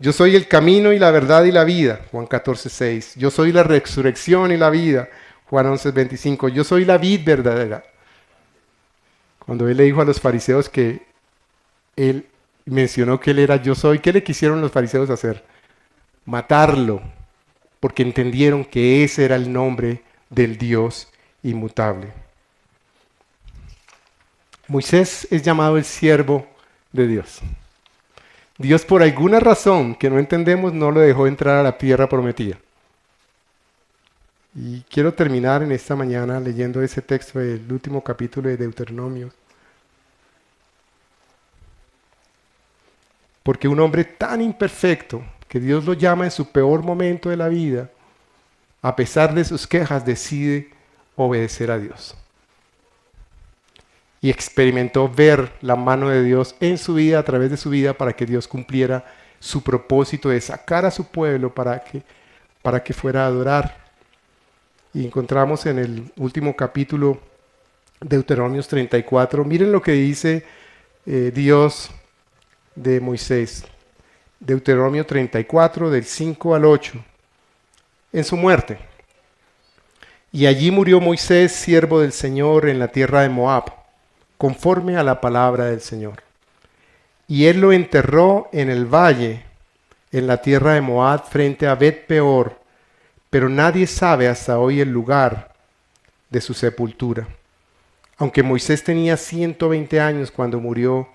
Yo soy el camino y la verdad y la vida, Juan 14:6. Yo soy la resurrección y la vida, Juan 11:25. Yo soy la vid verdadera. Cuando Él le dijo a los fariseos que Él mencionó que Él era Yo Soy, ¿qué le quisieron los fariseos hacer? Matarlo, porque entendieron que ese era el nombre del Dios inmutable. Moisés es llamado el siervo de Dios. Dios, por alguna razón que no entendemos, no lo dejó entrar a la tierra prometida. Y quiero terminar en esta mañana leyendo ese texto del último capítulo de Deuteronomio. Porque un hombre tan imperfecto, que Dios lo llama en su peor momento de la vida, a pesar de sus quejas, decide obedecer a Dios. Y experimentó ver la mano de Dios en su vida, a través de su vida, para que Dios cumpliera su propósito de sacar a su pueblo para que fuera a adorar. Y encontramos en el último capítulo, Deuteronomios 34, miren lo que dice Dios de Moisés. Deuteronomio 34, del 5 al 8, en su muerte. Y allí murió Moisés, siervo del Señor, en la tierra de Moab, conforme a la palabra del Señor. Y él lo enterró en el valle, en la tierra de Moab, frente a Bet-peor, pero nadie sabe hasta hoy el lugar de su sepultura. Aunque Moisés tenía 120 años cuando murió,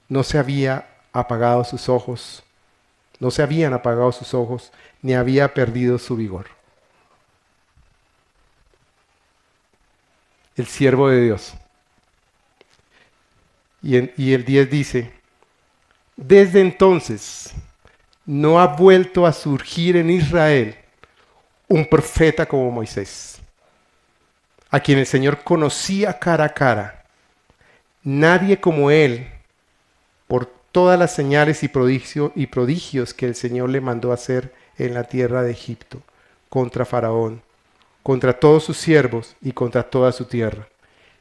no se habían apagado sus ojos, ni había perdido su vigor. El siervo de Dios, Y el 10 dice, desde entonces no ha vuelto a surgir en Israel un profeta como Moisés, a quien el Señor conocía cara a cara. Nadie como él, por todas las señales y prodigios que el Señor le mandó hacer en la tierra de Egipto, contra Faraón, contra todos sus siervos y contra toda su tierra,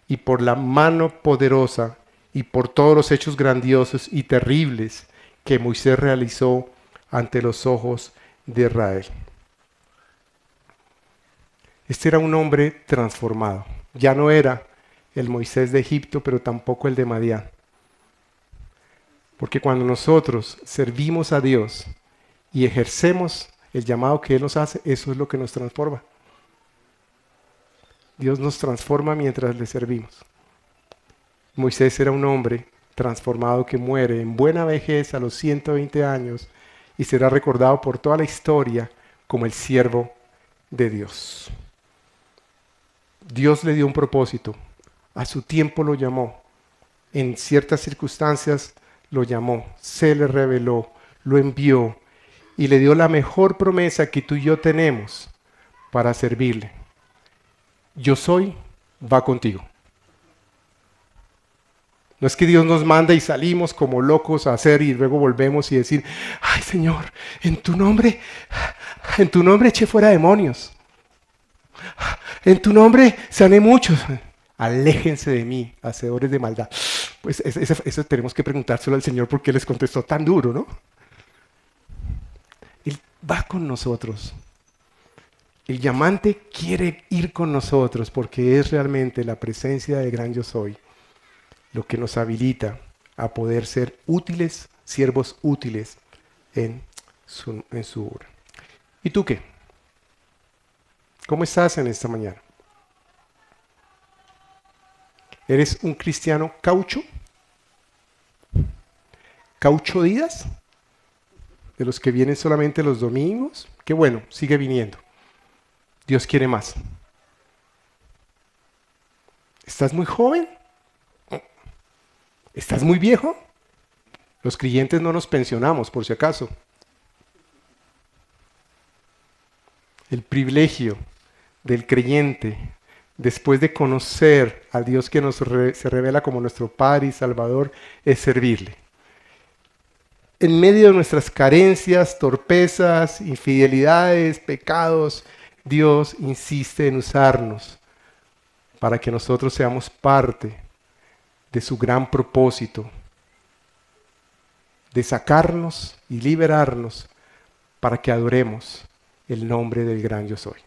y por la mano poderosa y por todos los hechos grandiosos y terribles que Moisés realizó ante los ojos de Israel. Este era un hombre transformado. Ya no era el Moisés de Egipto, pero tampoco el de Madián. Porque cuando nosotros servimos a Dios y ejercemos el llamado que Él nos hace, eso es lo que nos transforma. Dios nos transforma mientras le servimos. Moisés era un hombre transformado que muere en buena vejez a los 120 años y será recordado por toda la historia como el siervo de Dios. Dios le dio un propósito, a su tiempo lo llamó, en ciertas circunstancias lo llamó, se le reveló, lo envió y le dio la mejor promesa que tú y yo tenemos para servirle. Yo soy, va contigo. No es que Dios nos manda y salimos como locos a hacer y luego volvemos y decir, ay Señor, en tu nombre eché fuera demonios. En tu nombre sané muchos. Aléjense de mí, hacedores de maldad. Pues eso tenemos que preguntárselo al Señor porque Él les contestó tan duro, ¿no? Él va con nosotros. El llamante quiere ir con nosotros porque es realmente la presencia del gran yo soy lo que nos habilita a poder ser útiles, siervos útiles en su obra. ¿Y tú qué? ¿Cómo estás en esta mañana? ¿Eres un cristiano caucho? ¿Caucho Díaz? ¿De los que vienen solamente los domingos? Qué bueno, sigue viniendo. Dios quiere más. ¿Estás muy joven? ¿Estás muy viejo? Los creyentes no nos pensionamos, por si acaso. El privilegio del creyente, después de conocer a Dios que se revela como nuestro Padre y Salvador, es servirle. En medio de nuestras carencias, torpezas, infidelidades, pecados, Dios insiste en usarnos para que nosotros seamos parte de su gran propósito, de sacarnos y liberarnos para que adoremos el nombre del gran yo soy.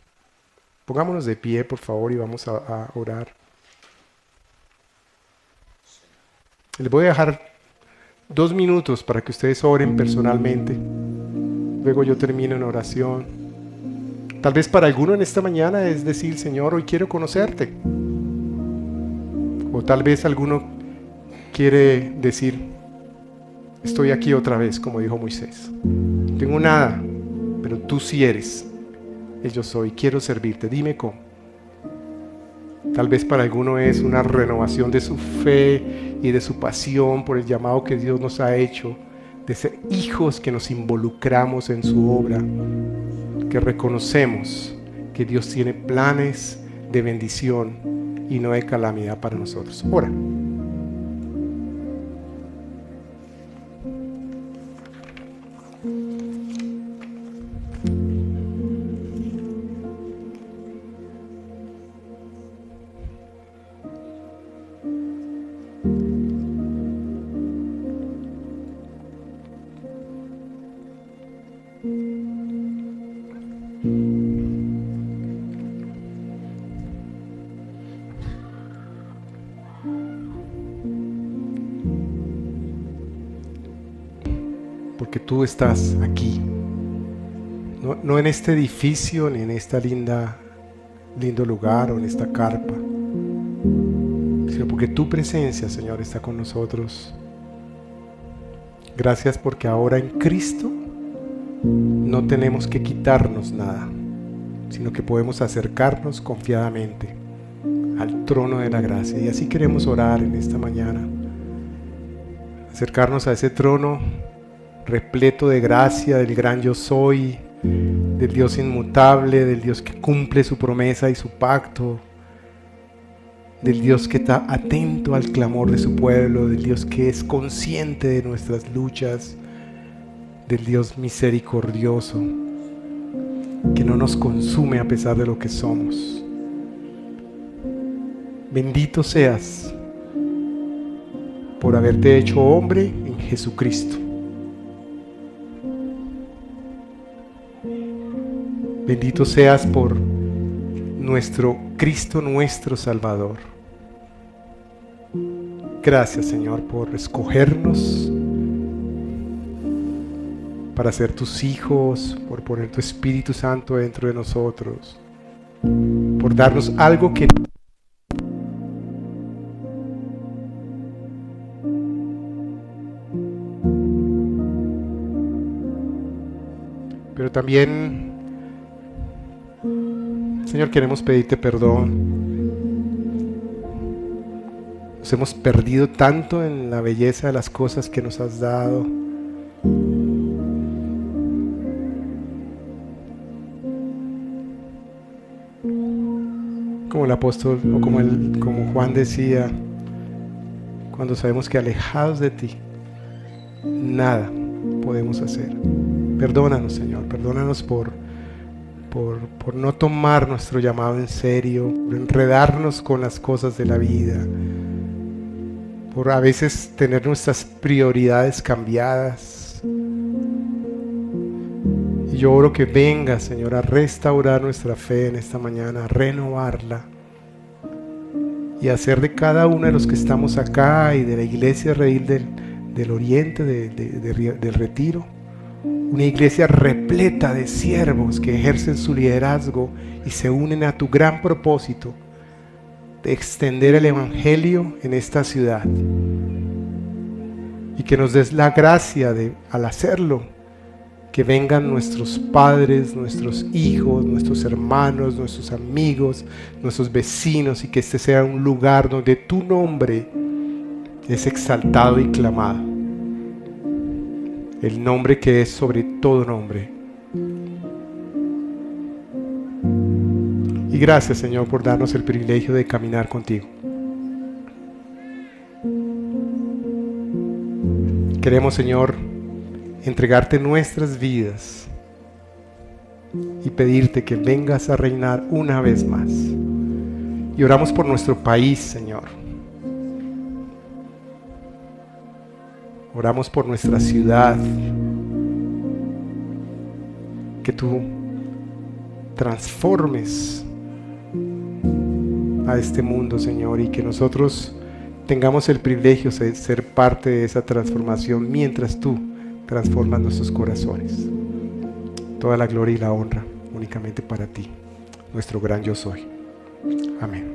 Pongámonos de pie, por favor, y vamos a orar. Les voy a dejar 2 minutos para que ustedes oren personalmente. Luego yo termino en oración. Tal vez para alguno en esta mañana es decir, Señor, hoy quiero conocerte. O tal vez alguno quiere decir, estoy aquí otra vez, como dijo Moisés. No tengo nada, pero tú sí eres el yo soy, quiero servirte, dime cómo. Tal vez para alguno es una renovación de su fe y de su pasión por el llamado que Dios nos ha hecho, de ser hijos que nos involucramos en su obra, que reconocemos que Dios tiene planes de bendición y no de calamidad para nosotros. Ora. Porque tú estás aquí, no en este edificio ni en esta lindo lugar o en esta carpa, sino porque tu presencia, Señor, está con nosotros. Gracias porque ahora en Cristo no tenemos que quitarnos nada, sino que podemos acercarnos confiadamente al trono de la gracia. Y así queremos orar en esta mañana. acercarnos a ese trono repleto de gracia del gran yo soy, del Dios inmutable, del Dios que cumple su promesa y su pacto, del Dios que está atento al clamor de su pueblo, del Dios que es consciente de nuestras luchas, del Dios misericordioso, que no nos consume a pesar de lo que somos. Bendito seas por haberte hecho hombre en Jesucristo. Bendito seas por nuestro Cristo, nuestro Salvador. Gracias, Señor, por escogernos para ser tus hijos, por poner tu Espíritu Santo dentro de nosotros, por darnos algo que pero también, Señor, queremos pedirte perdón. Nos hemos perdido tanto en la belleza de las cosas que nos has dado. Como el apóstol o como Juan decía, cuando sabemos que alejados de ti nada podemos hacer. Perdónanos, Señor, perdónanos por no tomar nuestro llamado en serio, por enredarnos con las cosas de la vida, por a veces tener nuestras prioridades cambiadas. Y yo oro que venga, Señor, a restaurar nuestra fe en esta mañana, a renovarla y a hacer de cada uno de los que estamos acá y de la iglesia Redil del Oriente, del Retiro, una iglesia repleta de siervos que ejercen su liderazgo y se unen a tu gran propósito de extender el Evangelio en esta ciudad, y que nos des la gracia de, al hacerlo, que vengan nuestros padres, nuestros hijos, nuestros hermanos, nuestros amigos, nuestros vecinos, y que este sea un lugar donde tu nombre es exaltado y clamado, el nombre que es sobre todo nombre. Y gracias, Señor, por darnos el privilegio de caminar contigo. Queremos, Señor, entregarte nuestras vidas y pedirte que vengas a reinar una vez más. Y oramos por nuestro país, Señor. Oramos por nuestra ciudad. Que tú transformes a este mundo, Señor, y que nosotros tengamos el privilegio de ser parte de esa transformación mientras tú transformas nuestros corazones. Toda la gloria y la honra únicamente para ti, nuestro gran yo soy. Amén.